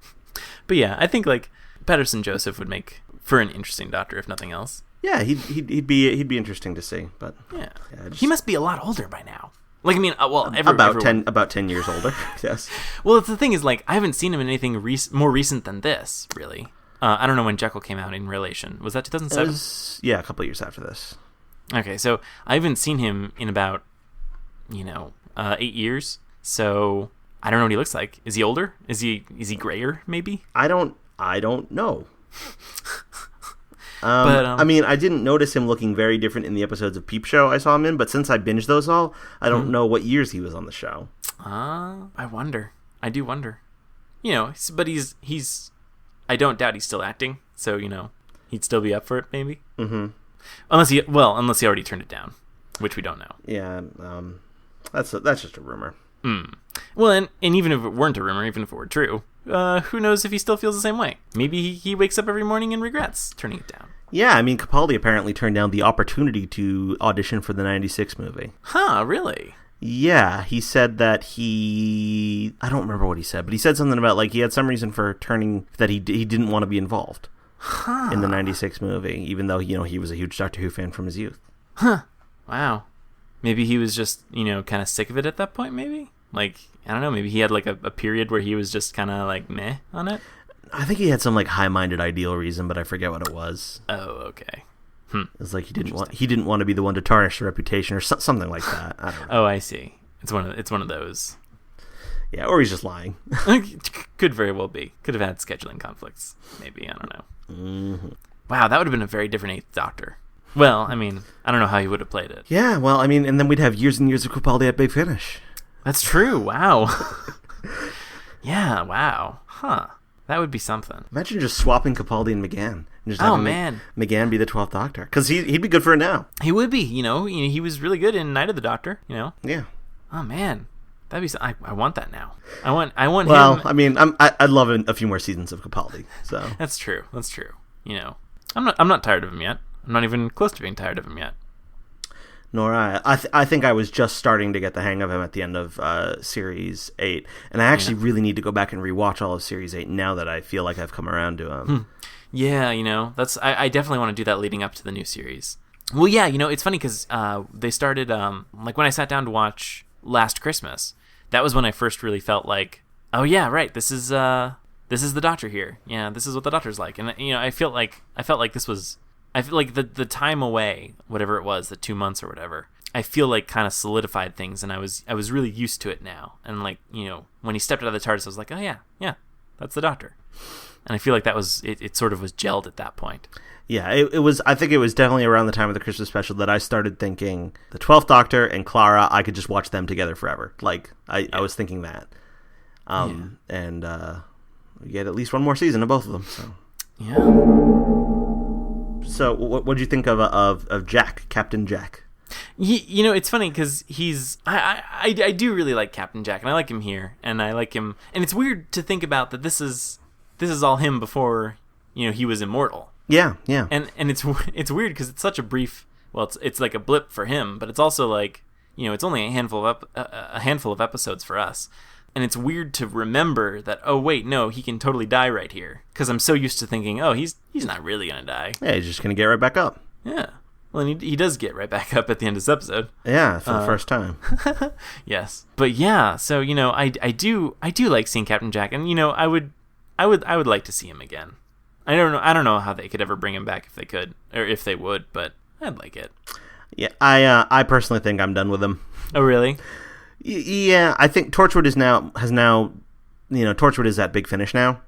But yeah, I think like Patterson Joseph would make for an interesting Doctor, if nothing else. Yeah, he'd be interesting to see, but yeah he must be a lot older by now. Like, I mean, everyone. about 10 years older. Yes. Well, the thing is, like, I haven't seen him in anything more recent than this, really. I don't know when Jekyll came out in relation. Was that 2007? Yeah, a couple of years after this. Okay, so I haven't seen him in about, 8 years. So I don't know what he looks like. Is he older? Is he grayer? Maybe. I don't know. I mean, I didn't notice him looking very different in the episodes of Peep Show I saw him in, but since I binged those all, I don't know what years he was on the show. I wonder. I do wonder. But he's. I don't doubt he's still acting, so he'd still be up for it, maybe. Mm-hmm. Unless he already turned it down, which we don't know. Yeah, that's just a rumor. Well, and even if it weren't a rumor, even if it were true, who knows if he still feels the same way? Maybe he wakes up every morning and regrets turning it down. Yeah, I mean, Capaldi apparently turned down the opportunity to audition for the 96 movie. Huh, really? Yeah, he said that I don't remember what he said, but he said something about, like, he had some reason for that he didn't want to be involved in the 96 movie, even though, he was a huge Doctor Who fan from his youth. Huh. Wow. Maybe he was just, kind of sick of it at that point, maybe? Like, I don't know, maybe he had like a period where he was just kind of like meh on it? I think he had some like high-minded ideal reason, but I forget what it was. Oh, okay. It's like he didn't want to be the one to tarnish the reputation or something like that. I don't know. Oh, I see. It's one of those. Yeah, or he's just lying. Could very well be. Could have had scheduling conflicts. Maybe, I don't know. Mm-hmm. Wow, that would have been a very different Eighth Doctor. Well, I mean, I don't know how he would have played it. Yeah, well, I mean, and then we'd have years and years of Capaldi at Big Finish. That's true. Wow. Yeah, wow. Huh. That would be something. Imagine just swapping Capaldi and McGann. And just having McGann be the 12th Doctor. Because he'd be good for it now. He would be, He was really good in Night of the Doctor, Yeah. Oh, man. That'd be. I want that now. I want him. Well, I mean, I'd love a few more seasons of Capaldi. So That's true. I'm not tired of him yet. I'm not even close to being tired of him yet. Nor I. I think I was just starting to get the hang of him at the end of Series 8. And I actually really need to go back and rewatch all of Series 8 now that I feel like I've come around to him. Yeah, that's. I definitely want to do that leading up to the new series. Well, yeah, it's funny because they started, like when I sat down to watch Last Christmas, that was when I first really felt like, oh yeah, right, this is the Doctor here. Yeah, this is what the Doctor's like. And, I felt like the time away, whatever it was, the 2 months or whatever, I feel like kind of solidified things, and I was really used to it now. And like, when he stepped out of the TARDIS, I was like, oh yeah, that's the Doctor. And I feel like that was, it sort of was gelled at that point. Yeah, it was. I think it was definitely around the time of the Christmas special that I started thinking the 12th Doctor and Clara, I could just watch them together forever. Like, I was thinking that. And we get at least one more season of both of them. So yeah. So what did you think of Jack, Captain Jack? It's funny because I do really like Captain Jack, and I like him here, and I like him, and it's weird to think about that this is all him before he was immortal. Yeah. And it's weird because it's such a brief. Well, it's like a blip for him, but it's also like it's only a handful of episodes for us, and it's weird to remember that. Oh wait, no, he can totally die right here, because I'm so used to thinking, oh, he's not really gonna die. Yeah, he's just gonna get right back up. Yeah. Well, and he does get right back up at the end of this episode. Yeah, for the first time. Yes, but yeah, so I do like seeing Captain Jack, and I would like to see him again. I don't know how they could ever bring him back if they could, or if they would, but I'd like it. Yeah, I personally think I'm done with him. Oh, really? Yeah, I think Torchwood has now Torchwood is at Big Finish now.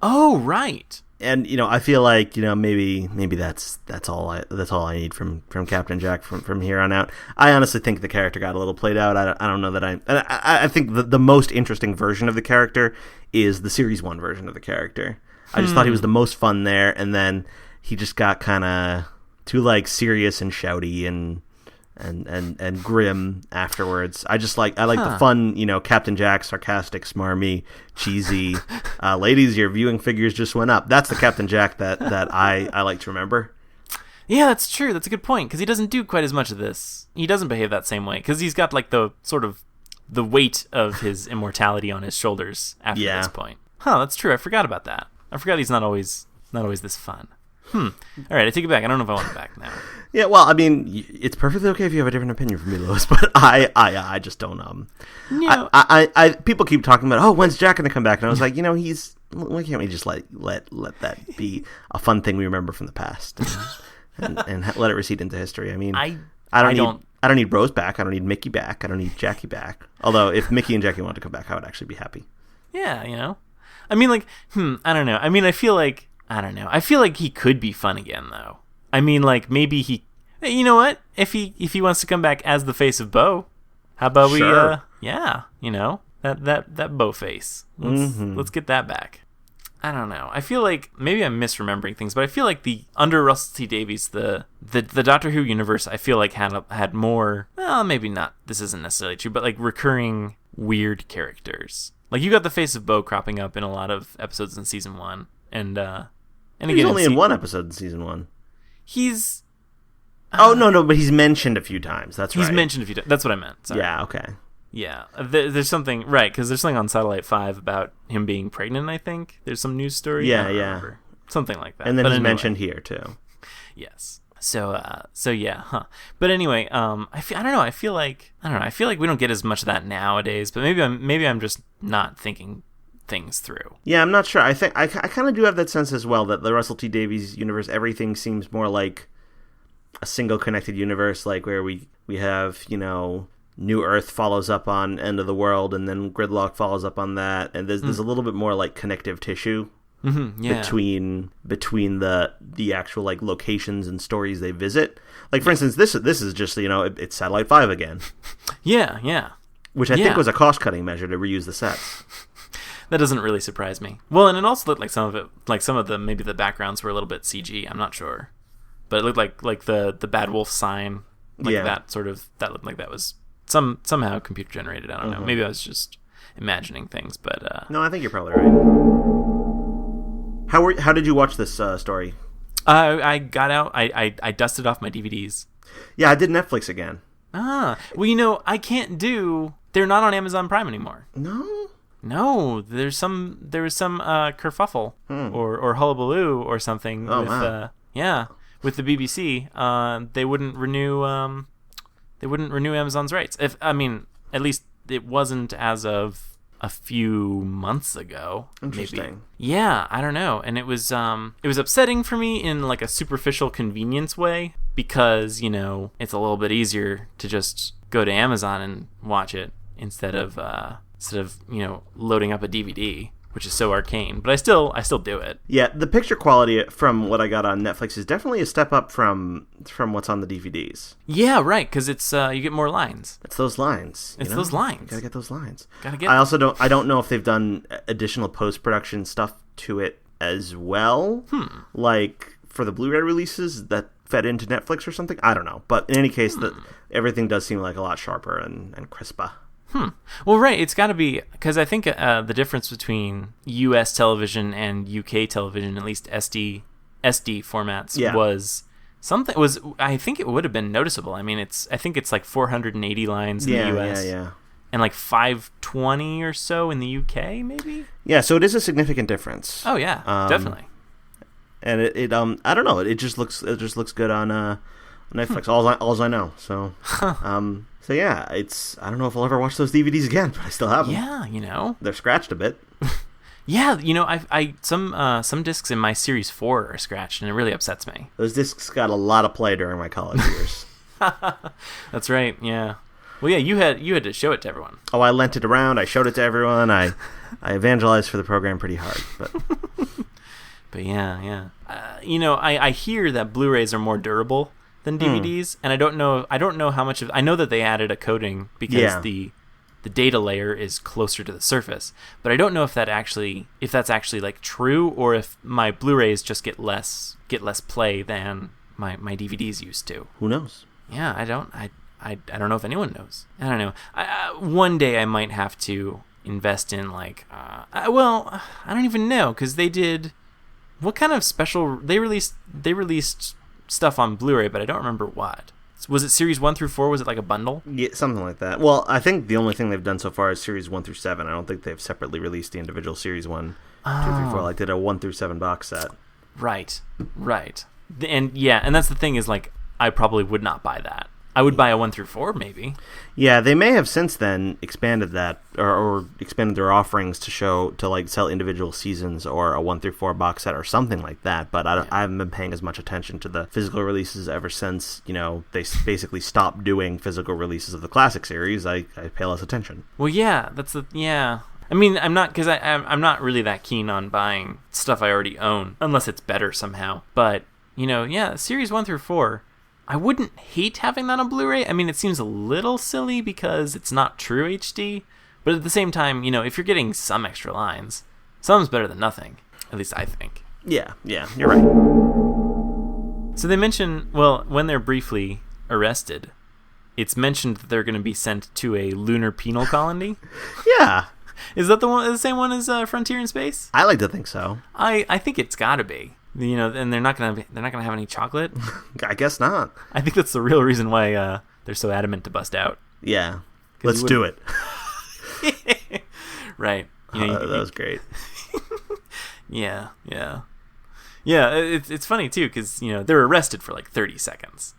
Oh, right. And I feel like maybe that's all I need from Captain Jack from here on out. I honestly think the character got a little played out. I don't know that I think the most interesting version of the character is the Series 1 version of the character. I just thought he was the most fun there, and then he just got kind of too like serious and shouty and grim afterwards. I like the fun, Captain Jack, sarcastic, smarmy, cheesy. Ladies, your viewing figures just went up. That's the Captain Jack that I like to remember. Yeah, that's true. That's a good point, because he doesn't do quite as much of this. He doesn't behave that same way, because he's got like the sort of the weight of his immortality on his shoulders after this point. Huh, that's true. I forgot about that. I forgot he's not always this fun. All right, I take it back. I don't know if I want it back now. Yeah, well, I mean, it's perfectly okay if you have a different opinion from me, Lewis, but I just don't. I people keep talking about, when's Jack gonna come back? And I was like, why can't we just let that be a fun thing we remember from the past and let it recede into history? I mean, I don't need Rose back. I don't need Mickey back. I don't need Jackie back. Although if Mickey and Jackie wanted to come back, I would actually be happy. Yeah, I mean, like, I don't know. I mean, I feel like he could be fun again, though. I mean, like, maybe you know what? If he wants to come back as the face of Bo, how about sure. that Bo face. Let's get that back. I don't know. I feel like maybe I'm misremembering things, but I feel like under Russell T Davies, the Doctor Who universe, I feel like had more. Well, maybe not. This isn't necessarily true, but like recurring weird characters. Like you got the face of Bo cropping up in a lot of episodes in season 1, and again, he's only in one episode in season 1. He's. No, but he's mentioned a few times. That's right. He's mentioned a few times. That's what I meant. Sorry. Yeah. Okay. Yeah, there's something, right, because there's something on Satellite 5 about him being pregnant, I think. There's some news story. Yeah. Something like that. And then he's mentioned here, too. Yes. So yeah, huh. But anyway, I don't know. I feel like we don't get as much of that nowadays. But maybe I'm just not thinking things through. Yeah, I'm not sure. I think I kind of do have that sense as well that the Russell T Davies universe, everything seems more like a single connected universe, like where we have, New Earth follows up on End of the World, and then Gridlock follows up on that, and there's a little bit more like connective tissue between the actual like locations and stories they visit. Like for instance, this is just it's Satellite 5 again. Yeah. Which I think was a cost cutting measure to reuse the sets. That doesn't really surprise me. Well, and it also looked like some of the maybe the backgrounds were a little bit CG. I'm not sure, but it looked like the Bad Wolf sign, that looked like that was somehow computer generated. I don't know. Maybe I was just imagining things, but no, I think you're probably right. How did you watch this story? I got out. I dusted off my DVDs. Yeah, I did Netflix again. Well, I can't do. They're not on Amazon Prime anymore. No, there was some kerfuffle or hullabaloo or something with the BBC. They wouldn't renew Amazon's rights. At least it wasn't as of a few months ago. Interesting. Maybe. Yeah, I don't know. And it was upsetting for me in like a superficial convenience way because, it's a little bit easier to just go to Amazon and watch it instead of loading up a DVD, which is so arcane. But I still do it. Yeah, the picture quality from what I got on Netflix is definitely a step up from what's on the DVDs. Yeah, right, because it's you get more lines. It's those lines. Those lines. You gotta get those lines. I don't know if they've done additional post-production stuff to it as well. Like for the Blu-ray releases that fed into Netflix or something. I don't know. But in any case, everything does seem like a lot sharper and crisper. Well, right. It's got to be because I think the difference between U.S. television and U.K. television, at least SD formats, was something. I think it would have been noticeable. I think it's like 480 lines in the U.S. And like 520 or so in the U.K. Maybe. Yeah. So it is a significant difference. Oh yeah, definitely. And it I don't know. It just looks good on Netflix. All I know. So. So yeah, I don't know if I'll ever watch those DVDs again, but I still have them. Yeah, they're scratched a bit. Yeah, I some discs in my Series 4 are scratched, and it really upsets me. Those discs got a lot of play during my college years. That's right. Yeah. Well, yeah, you had to show it to everyone. Oh, I lent it around. I showed it to everyone. I evangelized for the program pretty hard, but. But yeah. I hear that Blu-rays are more durable than DVDs, and I don't know how much of. I know that they added a coating because the data layer is closer to the surface, but I don't know if that's actually like true, or if my Blu-rays just get less play than my DVDs used to. Who knows? Yeah, I don't know if anyone knows. I don't know. One day I might have to invest in like. I don't even know because they did. What kind of special they released stuff on Blu-ray, but I don't remember what. Was it Series 1 through 4? Was it like a bundle? Yeah, something like that. Well, I think the only thing they've done so far is Series 1 through 7. I don't think they've separately released the individual Series 1, 2, 3, 4. Like they did a 1 through 7 box set. Right. And that's the thing is like I probably would not buy that. I would buy a 1 through 4 maybe. Yeah, they may have since then expanded that or expanded their offerings to sell individual seasons or a 1 through 4 box set or something like that. But I haven't been paying as much attention to the physical releases ever since they basically stopped doing physical releases of the classic series. I pay less attention. Well, yeah, I mean, I'm not because I'm not really that keen on buying stuff I already own unless it's better somehow. But Series 1 through 4. I wouldn't hate having that on Blu-ray. I mean, it seems a little silly because it's not true HD, but at the same time, if you're getting some extra lines, some's better than nothing. At least I think. Yeah, you're right. So they mention, when they're briefly arrested, it's mentioned that they're going to be sent to a lunar penal colony. Yeah. Is that the same one as Frontier in Space? I like to think so. I think it's got to be. And they're not gonna have any chocolate. I guess not. I think that's the real reason why they're so adamant to bust out. Yeah, let's do it. Right. That was great. Yeah. Yeah, it's funny too because they're arrested for like 30 seconds.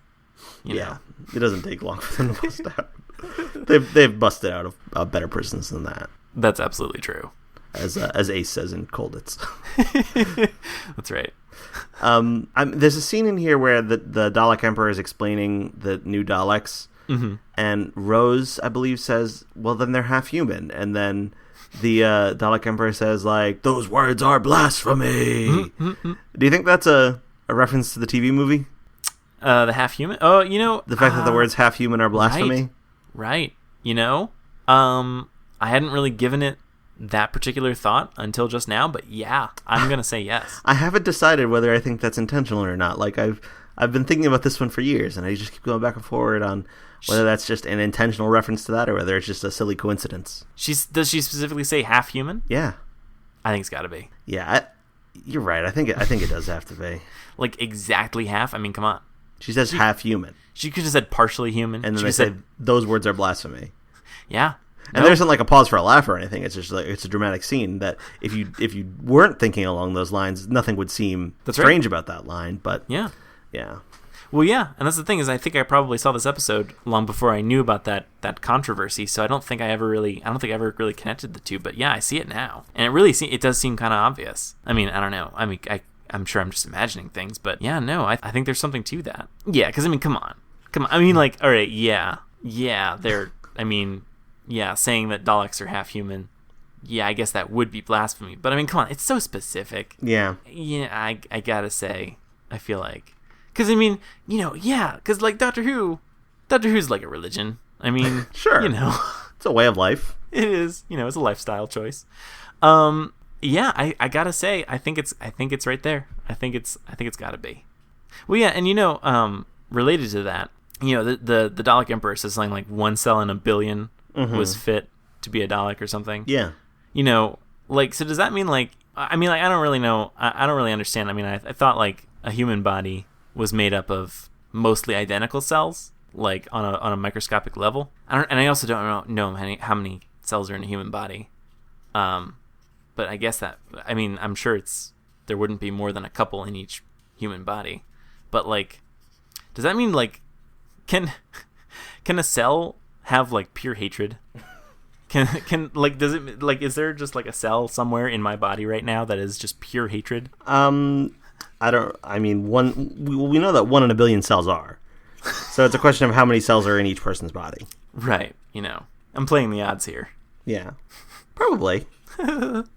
You know? It doesn't take long for them to bust out. They've busted out of better prisons than that. That's absolutely true. As Ace says in Colditz. That's right. There's a scene in here where the Dalek Emperor is explaining the new Daleks, and Rose, I believe, says, "Well, then they're half human," and then the Dalek Emperor says, like, "Those words are blasphemy." Do you think that's a reference to the TV movie? The half human? Oh, the fact that the words half human are blasphemy? Right. I hadn't really given it that particular thought until just now, but yeah, I'm going to say yes. I haven't decided whether I think that's intentional or not. Like, I've been thinking about this one for years, and I just keep going back and forward on whether that's just an intentional reference to that or whether it's just a silly coincidence. Does she specifically say half human? Yeah. I think it's got to be. Yeah, you're right. I think it does have to be. Like, exactly half? I mean, come on. She says half human. She could have said partially human. And then they say, those words are blasphemy. Yeah. And there isn't like a pause for a laugh or anything. It's just like it's a dramatic scene that if you weren't thinking along those lines, nothing would seem strange about that line. But yeah. Well, yeah, and that's the thing is I think I probably saw this episode long before I knew about that controversy. So I don't think I ever really connected the two. But yeah, I see it now, and it does seem kind of obvious. I mean, I don't know. I mean, I'm sure I'm just imagining things, but yeah, no, I think there's something to that. Yeah, because I mean, come on. I mean, like, all right, yeah, they're. I mean. Yeah, saying that Daleks are half human. Yeah, I guess that would be blasphemy. But I mean, come on, it's so specific. Yeah. Yeah, I gotta say, I feel like, because I mean, because like Doctor Who's like a religion. I mean, sure, it's a way of life. It is, it's a lifestyle choice. Yeah, I gotta say, I think it's right there. I think it's gotta be. Well, yeah, and related to that, the Dalek Emperor says something like 1 cell in a billion. Was fit to be a Dalek or something. Yeah. So does that mean like, I mean, like, I don't really know. I don't really understand. I mean, I thought like a human body was made up of mostly identical cells, like on a microscopic level. I also don't know how many cells are in a human body. But I guess that, I mean, I'm sure there wouldn't be more than a couple in each human body. But like, does that mean like, can a cell have like pure hatred? Can like, does it like, is there just like a cell somewhere in my body right now that is just pure hatred? I mean, we know that 1 in a billion cells are, so it's a question of how many cells are in each person's body. Right. I'm playing the odds here. Yeah, probably. That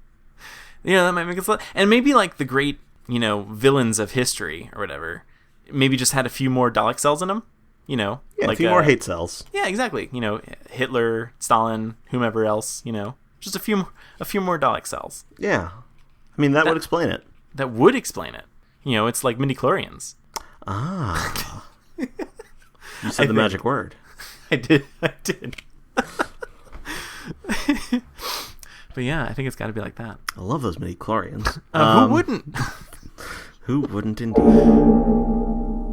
might make it and maybe like the great villains of history or whatever maybe just had a few more Dalek cells in them. Yeah, like a few more hate cells. Yeah, exactly. Hitler, Stalin, whomever else. Just a few more Dalek cells. Yeah, I mean that would explain it. That would explain it. It's like midi-chlorians. Ah, you said the magic word. I did. But yeah, I think it's got to be like that. I love those midi-chlorians. Who wouldn't? Who wouldn't indeed?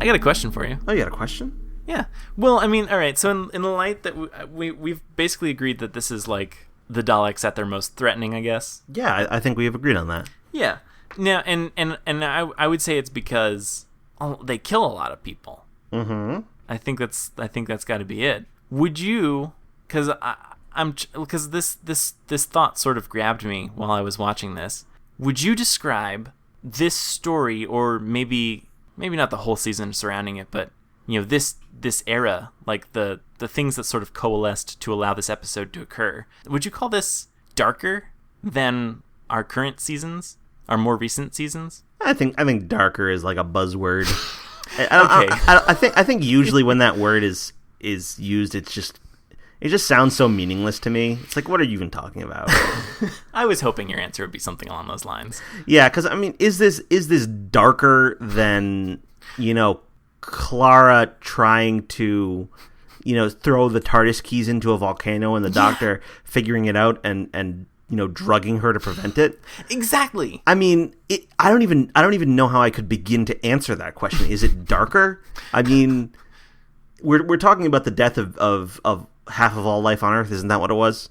I got a question for you. Oh, you got a question? Yeah. Well, I mean, all right. So in the light that we've basically agreed that this is like the Daleks at their most threatening, I guess. Yeah, I think we have agreed on that. Yeah. Now, and I would say it's because they kill a lot of people. Mm-hmm. I think that's got to be it. Would you? Because this thought sort of grabbed me while I was watching this. Would you describe this story, or maybe not the whole season surrounding it, but this era, like the things that sort of coalesced to allow this episode to occur. Would you call this darker than our current seasons, our more recent seasons? I think darker is like a buzzword. Okay. I think usually when that word is used, it just sounds so meaningless to me. It's like, what are you even talking about? I was hoping your answer would be something along those lines. Yeah, because I mean, is this darker than Clara trying to throw the TARDIS keys into a volcano and the Doctor figuring it out and drugging her to prevent it? Exactly. I mean, I don't even know how I could begin to answer that question. Is it darker? I mean, we're talking about the death of half of all life on Earth. Isn't that what it was?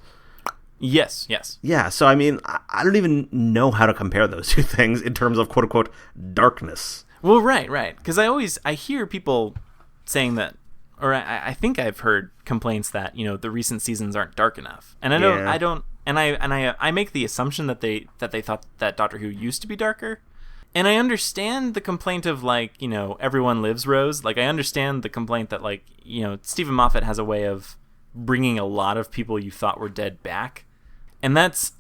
Yes, yes. Yeah, so I mean, I don't even know how to compare those two things in terms of quote-unquote darkness. Well, right. Because I hear people saying that, or I think I've heard complaints that, the recent seasons aren't dark enough. And I make the assumption that they thought that Doctor Who used to be darker. And I understand the complaint of, like, everyone lives Rose. Like, I understand the complaint that, like, Stephen Moffat has a way of bringing a lot of people you thought were dead back. And that's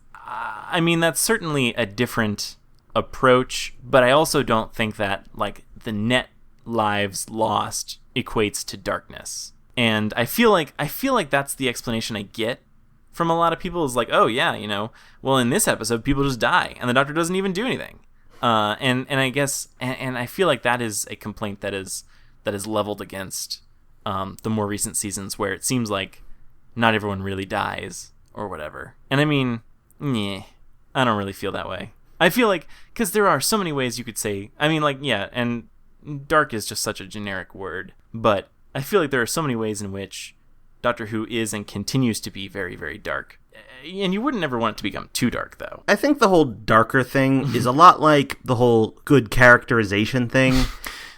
certainly a different approach, but I also don't think that, like, the net lives lost equates to darkness. And I feel like that's the explanation I get from a lot of people, is like, oh yeah, well, in this episode people just die and the Doctor doesn't even do anything. And I guess and I feel like that is a complaint that is leveled against the more recent seasons, where it seems like not everyone really dies or whatever. And I mean, I don't really feel that way. I feel like, because there are so many ways you could say, I mean, like, yeah, and dark is just such a generic word, but I feel like there are so many ways in which Doctor Who is and continues to be very, very dark. And you wouldn't ever want it to become too dark, though. I think the whole darker thing is a lot like the whole good characterization thing,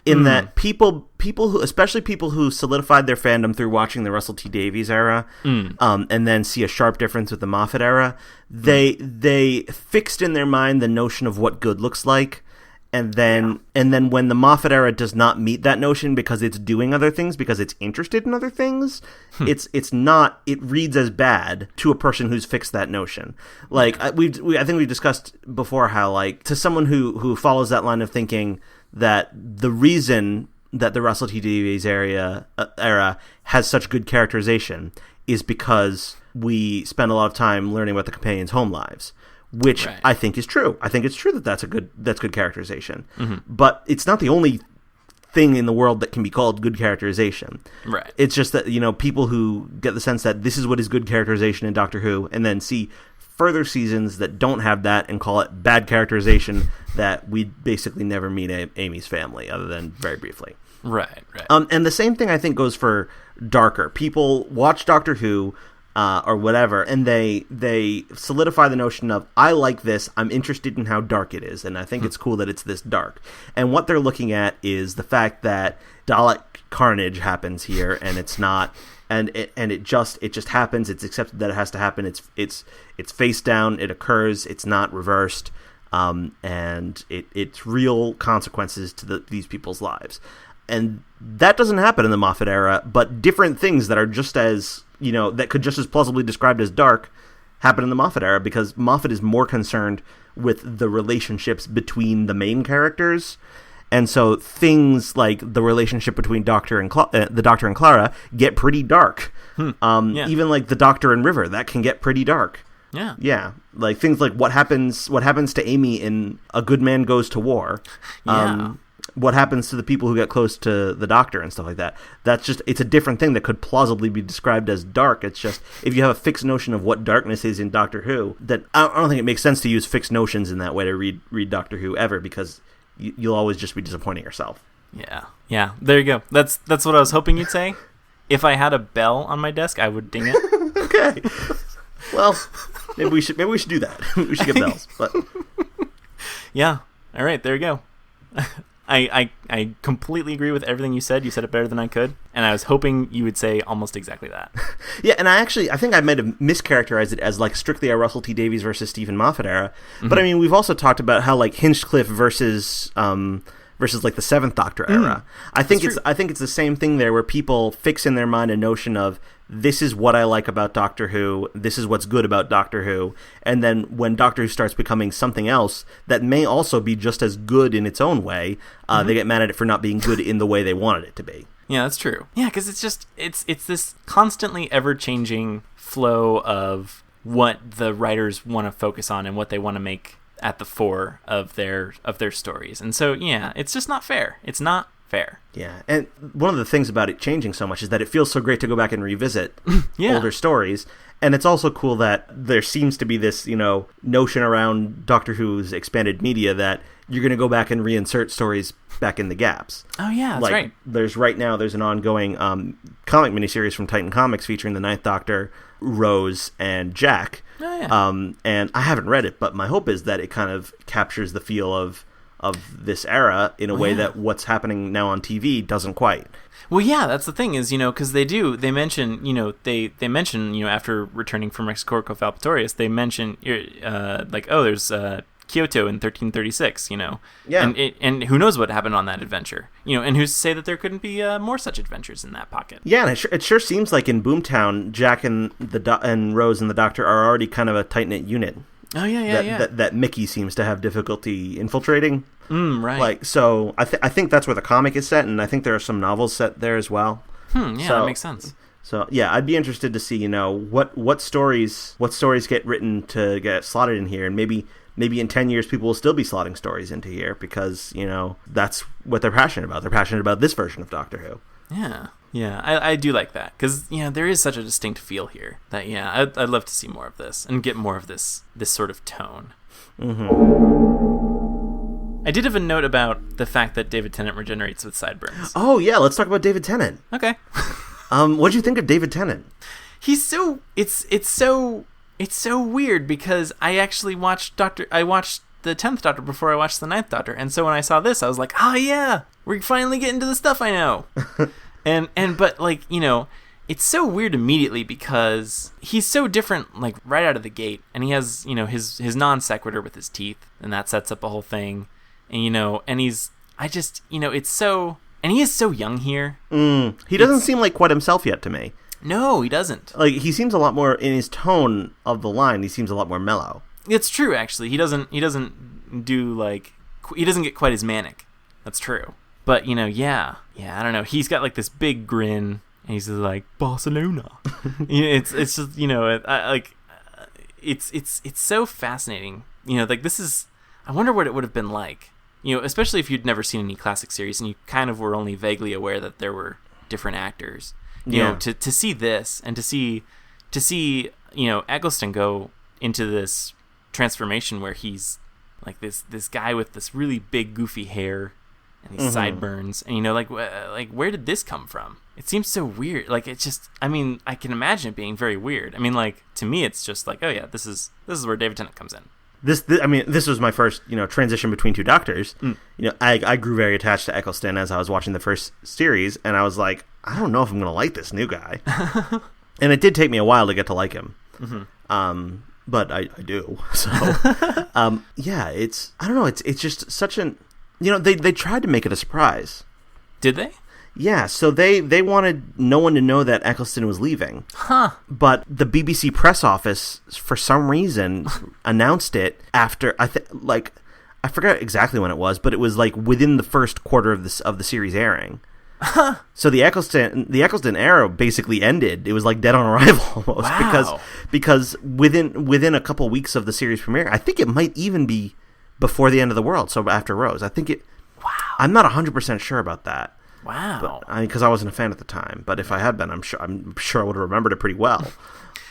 in that people who, especially people who solidified their fandom through watching the Russell T Davies era, and then see a sharp difference with the Moffat era, they fixed in their mind the notion of what good looks like. And then when the Moffat era does not meet that notion because it's doing other things, because it's interested in other things, it reads as bad to a person who's fixed that notion. Like, I think we discussed before how, like, to someone who follows that line of thinking, that the reason that the Russell T Davies era has such good characterization is because we spend a lot of time learning about the companions' home lives. Which I think is true. I think it's true that's good characterization. But it's not the only thing in the world that can be called good characterization. Right. It's just that, people who get the sense that this is what is good characterization in Doctor Who, and then see further seasons that don't have that and call it bad characterization, that we basically never meet Amy's family, other than very briefly. Right. And the same thing I think goes for darker. People watch Doctor Who, or whatever, and they solidify the notion of, I like this, I'm interested in how dark it is, and I think it's cool that it's this dark. And what they're looking at is the fact that Dalek carnage happens here, and it's not, and it just happens. It's accepted that it has to happen. It's face down. It occurs. It's not reversed, and it's real consequences to these people's lives. And that doesn't happen in the Moffat era, but different things that are just as, that could just as plausibly described as dark happen in the Moffat era, because Moffat is more concerned with the relationships between the main characters. And so things like the relationship between the Doctor and Clara get pretty dark. Even like the Doctor and River, that can get pretty dark. Yeah. Like things like what happens to Amy in A Good Man Goes to War. What happens to the people who get close to the Doctor and stuff like that. It's a different thing that could plausibly be described as dark. It's just, if you have a fixed notion of what darkness is in Doctor Who, that I don't think it makes sense to use fixed notions in that way to read Doctor Who ever, because you'll always just be disappointing yourself. Yeah. There you go. That's what I was hoping you'd say. If I had a bell on my desk, I would ding it. Okay. Well, maybe we should do that. We should get bells. But yeah. All right. There you go. I completely agree with everything you said. You said it better than I could, and I was hoping you would say almost exactly that. Yeah, and I think I might have mischaracterized it as like strictly a Russell T Davies versus Stephen Moffat era. But I mean, we've also talked about how like Hinchcliffe versus like the Seventh Doctor era. I think it's the same thing there, where people fix in their mind a notion of, this is what I like about Doctor Who, this is what's good about Doctor Who, and then when Doctor Who starts becoming something else that may also be just as good in its own way, they get mad at it for not being good in the way they wanted it to be. Yeah, that's true. Yeah, because it's this constantly ever-changing flow of what the writers want to focus on and what they want to make at the fore of their stories. And so, yeah, it's just not fair. It's not fair. Yeah, and one of the things about it changing so much is that it feels so great to go back and revisit older stories. And it's also cool that there seems to be this, notion around Doctor Who's expanded media that you're going to go back and reinsert stories back in the gaps. Oh, yeah, that's right. There's an ongoing comic miniseries from Titan Comics featuring the Ninth Doctor, Rose and Jack. Oh, yeah. And I haven't read it, but my hope is that it kind of captures the feel of this era in a way that what's happening now on TV doesn't quite. Well, yeah, that's the thing is, because they mention, they mention, after returning from Excorco Valpatorius, they mention, there's Kyoto in 1336, Yeah. And who knows what happened on that adventure, and who's to say that there couldn't be more such adventures in that pocket? Yeah, and it sure seems like in Boomtown, Jack and and Rose and the Doctor are already kind of a tight-knit unit. Oh, yeah. That Mickey seems to have difficulty infiltrating. Right. So I think that's where the comic is set, and I think there are some novels set there as well. That makes sense. So yeah, I'd be interested to see, what stories get written to get slotted in here, and maybe in 10 years people will still be slotting stories into here because, that's what they're passionate about. They're passionate about this version of Doctor Who. Yeah, I do like that because there is such a distinct feel here that I'd love to see more of this and get more of this sort of tone. I did have a note about the fact that David Tennant regenerates with sideburns. Oh yeah, let's talk about David Tennant. Okay. What'd you think of David Tennant? He's so it's so weird because I actually watched the 10th Doctor before I watched the 9th Doctor, and so when I saw this I was like, oh yeah, we're finally getting to the stuff I know. But it's so weird immediately because he's so different like right out of the gate, and he has his non sequitur with his teeth, and that sets up a whole thing, and and it's so, and he is so young here. He doesn't seem like quite himself yet to me. No, he doesn't. Like, he seems a lot more in his tone of the line. He seems a lot more mellow. It's true, actually. He doesn't get quite as manic. That's true. But I don't know. He's got like this big grin, and he's just like Barcelona. It's just it's so fascinating. This is. I wonder what it would have been like. Especially if you'd never seen any classic series and you kind of were only vaguely aware that there were different actors. To see this and to see Eccleston go into this transformation where he's like this guy with this really big goofy hair and these sideburns, and where did this come from? It seems so weird. Like, it's just, I can imagine it being very weird. To me it's just like, oh yeah, this is where David Tennant comes in. This was my first, transition between two Doctors. I grew very attached to Eccleston as I was watching the first series, and I was like, I don't know if I'm going to like this new guy. And it did take me a while to get to like him. But I do. So, I don't know. It's just such an, they tried to make it a surprise. Did they? Yeah, so they wanted no one to know that Eccleston was leaving. Huh. But the BBC press office, for some reason, announced it after, I forgot exactly when it was, but it was like within the first quarter of the series airing. Huh. So the Eccleston era basically ended. It was like dead on arrival almost. Wow. because within a couple weeks of the series premiere, I think it might even be before the end of the world, so after Rose. I think it. Wow. I'm not 100% sure about that. Wow. Because I wasn't a fan at the time, but if I had been, I'm sure I would have remembered it pretty well.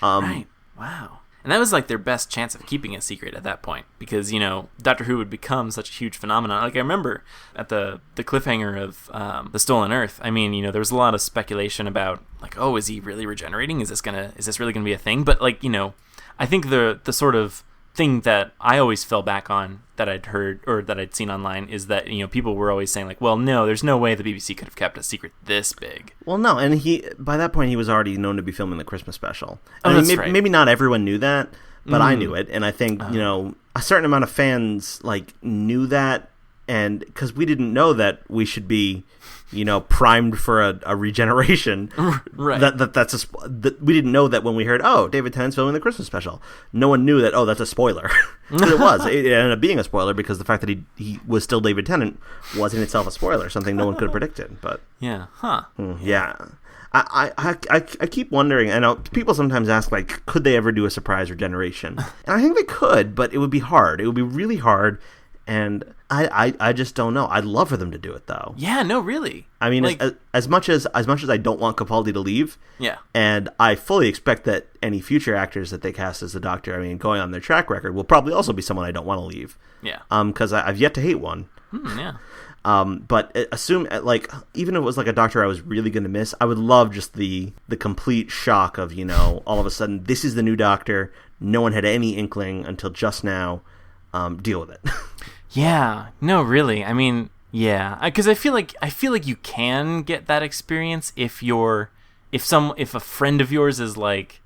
Right. Wow. And that was like their best chance of keeping it secret at that point, because Doctor Who would become such a huge phenomenon. Like, I remember at the cliffhanger of the Stolen Earth. There was a lot of speculation about like, oh, is he really regenerating? Is this really gonna be a thing? But like, I think the sort of thing that I always fell back on that I'd heard or that I'd seen online is that people were always saying like, well, no, there's no way the BBC could have kept a secret this big. Well, no, and by that point he was already known to be filming the Christmas special. Right. Maybe not everyone knew that, but I knew it, and I think a certain amount of fans like knew that, and because we didn't know that we should be primed for a regeneration. Right. We didn't know that when we heard, oh, David Tennant's filming the Christmas special. No one knew that, oh, that's a spoiler. But it was. It ended up being a spoiler because the fact that he was still David Tennant was in itself a spoiler, something no one could have predicted. But yeah. Huh. Yeah. I keep wondering, I know people sometimes ask, like, could they ever do a surprise regeneration? And I think they could, but it would be hard. It would be really hard. And I just don't know. I'd love for them to do it, though. Yeah, no, really. As much as I don't want Capaldi to leave, yeah, and I fully expect that any future actors that they cast as the Doctor, going on their track record, will probably also be someone I don't want to leave. Yeah. Because I've yet to hate one. Yeah. But assume, like, even if it was like a Doctor I was really going to miss, I would love just the complete shock of, all of a sudden, this is the new Doctor. No one had any inkling until just now. Deal with it. Yeah. No, really. I mean, yeah. Because I feel like you can get that experience if a friend of yours is like,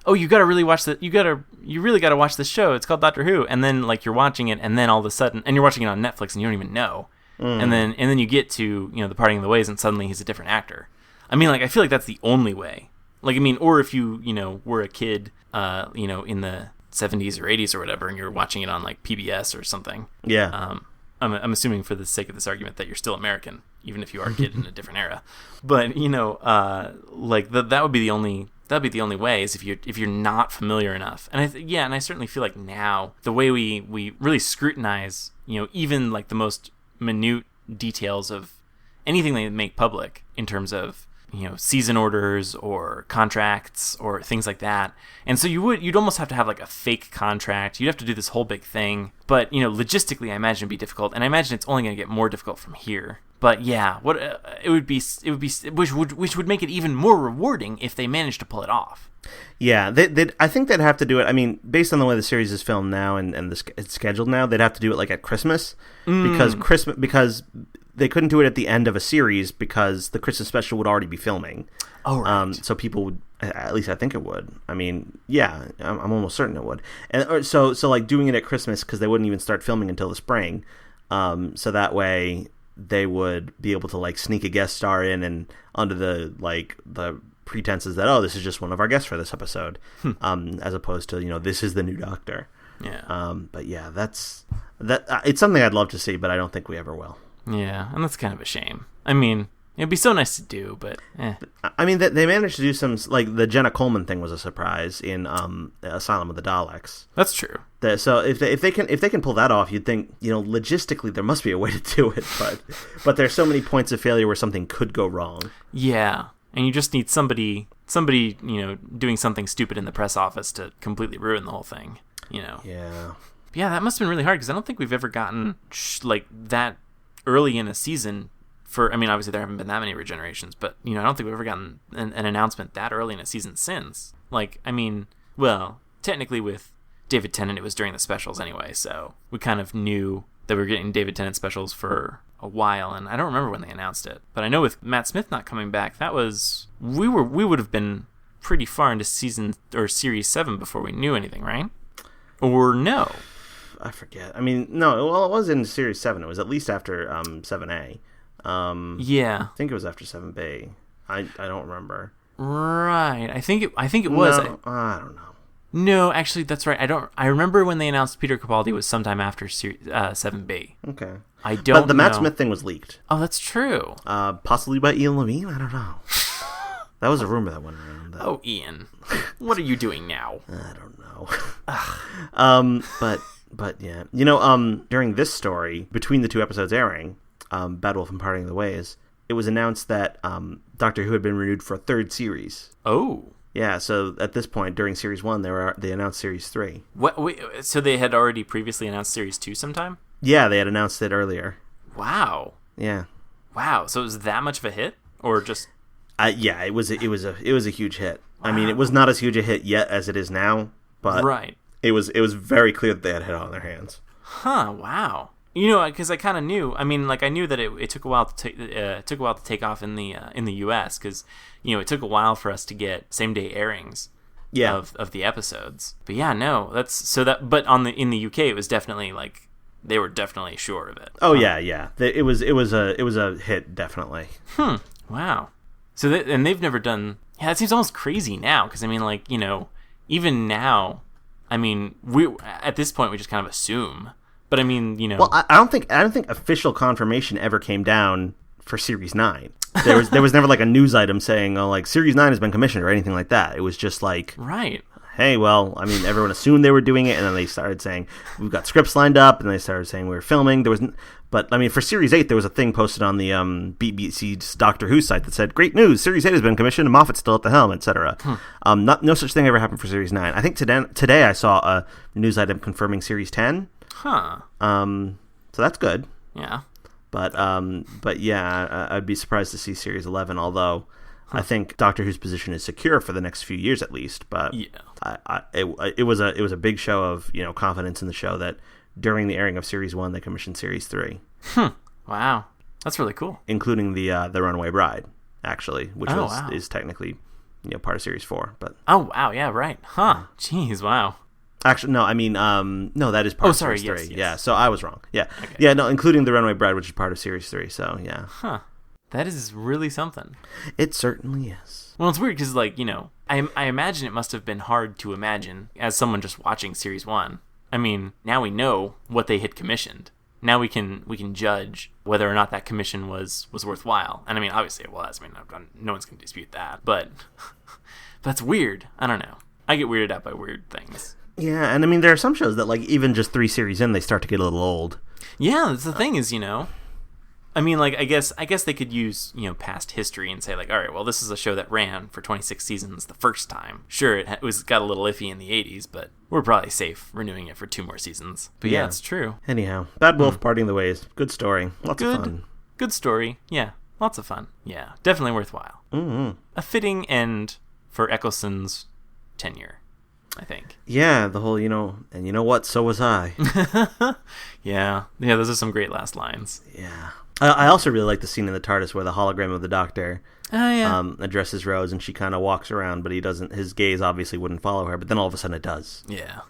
oh, you really got to watch this show. It's called Doctor Who. And then, like, you're watching it, and then all of a sudden, and you're watching it on Netflix, and you don't even know. And then you get to, the Parting of the Ways, and suddenly he's a different actor. I mean, like, I feel like that's the only way. Like, I mean, or if you, were a kid, in the 70s or 80s or whatever, and you're watching it on, like, PBS or something. Yeah. I'm assuming for the sake of this argument that you're still American, even if you are a kid in a different era. But, like, that would be the only... That'd be the only way, is if you're not familiar enough. And I certainly feel like now the way we really scrutinize, even like the most minute details of anything they make public in terms of, season orders or contracts or things like that. And so you'd almost have to have like a fake contract. You'd have to do this whole big thing. But, logistically, I imagine it'd be difficult. And I imagine it's only going to get more difficult from here. But yeah, it would be which would make it even more rewarding if they managed to pull it off. Yeah, I think they'd have to do it. I mean, based on the way the series is filmed now and it's scheduled now, they'd have to do it like at Christmas because they couldn't do it at the end of a series because the Christmas special would already be filming. Oh, right. So people would, at least I think it would. I mean, yeah, I'm almost certain it would. And so like doing it at Christmas because they wouldn't even start filming until the spring. So that way they would be able to like sneak a guest star in and under the pretenses that, oh, this is just one of our guests for this episode, as opposed to, this is the new Doctor. Yeah. But yeah, it's something I'd love to see, but I don't think we ever will. Yeah, and that's kind of a shame. I mean, it'd be so nice to do, but I mean, they managed to do some, like, the Jenna Coleman thing was a surprise in Asylum of the Daleks. That's true. So if they can pull that off, you'd think, logistically there must be a way to do it, but there's so many points of failure where something could go wrong. Yeah, and you just need somebody, doing something stupid in the press office to completely ruin the whole thing. Yeah. Yeah, that must have been really hard because I don't think we've ever gotten like that early in a season obviously there haven't been that many regenerations, but, I don't think we've ever gotten an announcement that early in a season since. Like, I mean, well, technically with David Tennant, it was during the specials anyway, so we kind of knew that we were getting David Tennant specials for a while, and I don't remember when they announced it. But I know with Matt Smith not coming back, we would have been pretty far into season or series 7 before we knew anything, right? Or no? I forget. I mean, no. Well, it was in Series 7. It was at least after 7A. Yeah. I think it was after 7B. I don't remember. Right. I think it was. No, I don't know. No, actually, that's right. I remember when they announced Peter Capaldi was sometime after 7B. Okay. I don't know. But the Matt Smith thing was leaked. Oh, that's true. Possibly by Ian Levine? I don't know. That was a rumor that went around. Oh, Ian. What are you doing now? I don't know. But yeah. During this story, between the two episodes airing, Bad Wolf and Parting of the Ways, it was announced that Doctor Who had been renewed for a third series. Oh. Yeah, so at this point, during Series 1, they announced Series 3. What? Wait, so they had already previously announced Series 2 sometime? Yeah, they had announced it earlier. Wow. Yeah. Wow, so it was that much of a hit? Or just... Yeah, it was a huge hit. Wow. I mean, it was not as huge a hit yet as it is now, but right. It was very clear that they had a hit on their hands. Huh, wow. Because I kind of knew. I mean, like I knew that it took a while to take off in the U.S. because it took a while for us to get same day airings. Yeah. Of the episodes. But yeah, no, that's so that. But in the UK, it was definitely like they were definitely sure of it. Oh yeah. It was a hit definitely. Wow. So they've never done. Yeah, that seems almost crazy now because I mean, like even now, I mean, we at this point we just kind of assume. But I mean, Well, I don't think official confirmation ever came down for Series 9. There was never like a news item saying, "Oh, like Series 9 has been commissioned" or anything like that. It was just like, right. Hey, well, I mean, everyone assumed they were doing it, and then they started saying we've got scripts lined up, and they started saying we were filming. But I mean, for Series 8, there was a thing posted on the BBC's Doctor Who site that said, "Great news! Series 8 has been commissioned, and Moffat's still at the helm, etc." No such thing ever happened for Series 9. I think today I saw a news item confirming Series 10. Huh. So that's good. Yeah. But yeah, I'd be surprised to see Series 11, although I think Doctor Who's position is secure for the next few years at least. But yeah. It was a big show of confidence in the show that during the airing of Series 1 they commissioned Series 3. Wow, that's really cool. Including the Runaway Bride, actually, which is technically part of Series 4. But oh wow, yeah, right, huh? Jeez, wow. Actually, no, I mean, no, that is part of Series 3. Yes. Yeah, so I was wrong. Yeah. Okay. Yeah, no, including the Runaway Bride, which is part of Series 3, so yeah. Huh. That is really something. It certainly is. Well, it's weird because, like, I imagine it must have been hard to imagine as someone just watching Series 1. I mean, now we know what they had commissioned. Now we can judge whether or not that commission was worthwhile. And I mean, obviously it was. I mean, no one's going to dispute that. But that's weird. I don't know. I get weirded out by weird things. Yeah, and I mean, there are some shows that, like, even just 3 series in, they start to get a little old. Yeah, that's the thing is, I mean, like, I guess they could use, past history and say, like, all right, well, this is a show that ran for 26 seasons the first time. Sure, it got a little iffy in the 80s, but we're probably safe renewing it for 2 more seasons. But yeah, it's true. Anyhow, Bad Wolf Parting the Ways. Good story. Lots of fun. Good story. Yeah, lots of fun. Yeah, definitely worthwhile. Mm-hmm. A fitting end for Eccleston's tenure, I think. Yeah, the whole, and you know what, so was I. Yeah, those are some great last lines. Yeah. I also really like the scene in the TARDIS where the hologram of the Doctor addresses Rose, and she kind of walks around, but his gaze obviously wouldn't follow her, but then all of a sudden it does. Yeah.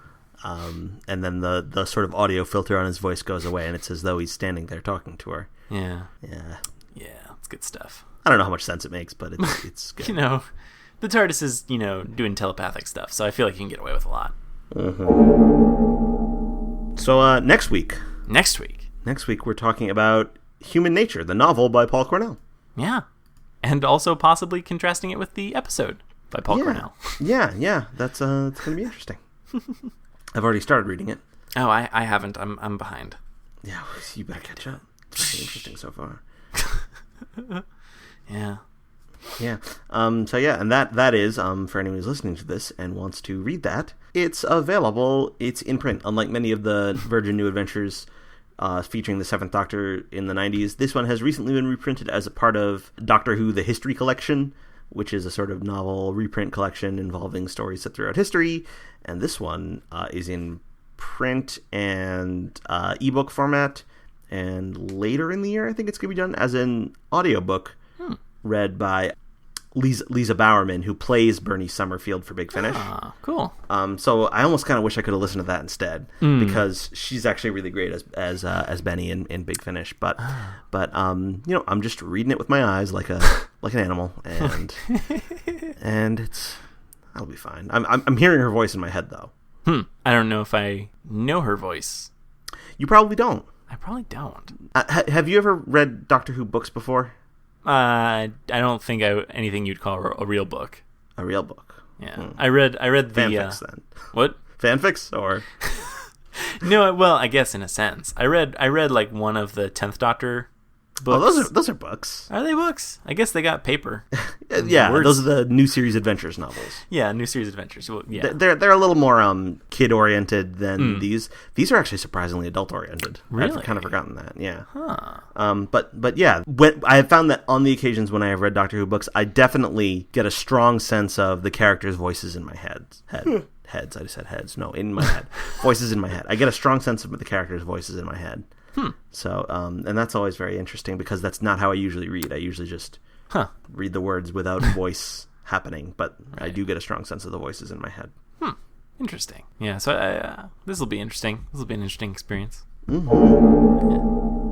And then the sort of audio filter on his voice goes away, and it's as though he's standing there talking to her. Yeah. Yeah. Yeah, it's good stuff. I don't know how much sense it makes, but it's good. The TARDIS is, doing telepathic stuff, so I feel like you can get away with a lot. Mm-hmm. So, next week we're talking about Human Nature, the novel by Paul Cornell. Yeah. And also possibly contrasting it with the episode by Paul Cornell. Yeah. That's it's going to be interesting. I've already started reading it. Oh, I haven't. I'm behind. Yeah, you better catch up. It's pretty interesting so far. Yeah. Yeah. So yeah, and that is for anyone who's listening to this and wants to read that, it's available. It's in print. Unlike many of the Virgin New Adventures featuring the Seventh Doctor in the 90s, this one has recently been reprinted as a part of Doctor Who: The History Collection, which is a sort of novel reprint collection involving stories set throughout history. And this one is in print and ebook format. And later in the year, I think it's going to be done as an audiobook read by Lisa Bowerman, who plays Bernie Summerfield for Big Finish. Ah, cool. So I almost kind of wish I could have listened to that instead, because she's actually really great as Benny in Big Finish. But I'm just reading it with my eyes like an animal, and I'll be fine. I'm hearing her voice in my head though. I don't know if I know her voice. You probably don't. I probably don't. Have you ever read Doctor Who books before? I don't think anything you'd call a real book. A real book. Yeah. I read the fanfics then. What? Fanfics or No, well, I guess in a sense. I read like one of the 10th Doctor books. Oh, those are books. Are they books? I guess they got paper. Yeah, those are the New Series Adventures novels. Yeah, New Series Adventures. Well, yeah. They're a little more kid oriented than these. These are actually surprisingly adult oriented. Really? I've kind of forgotten that. Yeah. Huh. But yeah, I have found that on the occasions when I have read Doctor Who books, I definitely get a strong sense of the characters' voices in my head. Heads. I just said heads. No, in my head. Voices in my head. I get a strong sense of the characters' voices in my head. So, and that's always very interesting because that's not how I usually read. I usually just read the words without voice happening, but right. I do get a strong sense of the voices in my head. Interesting. Yeah, so this will be interesting. This will be an interesting experience. Mm-hmm. Yeah.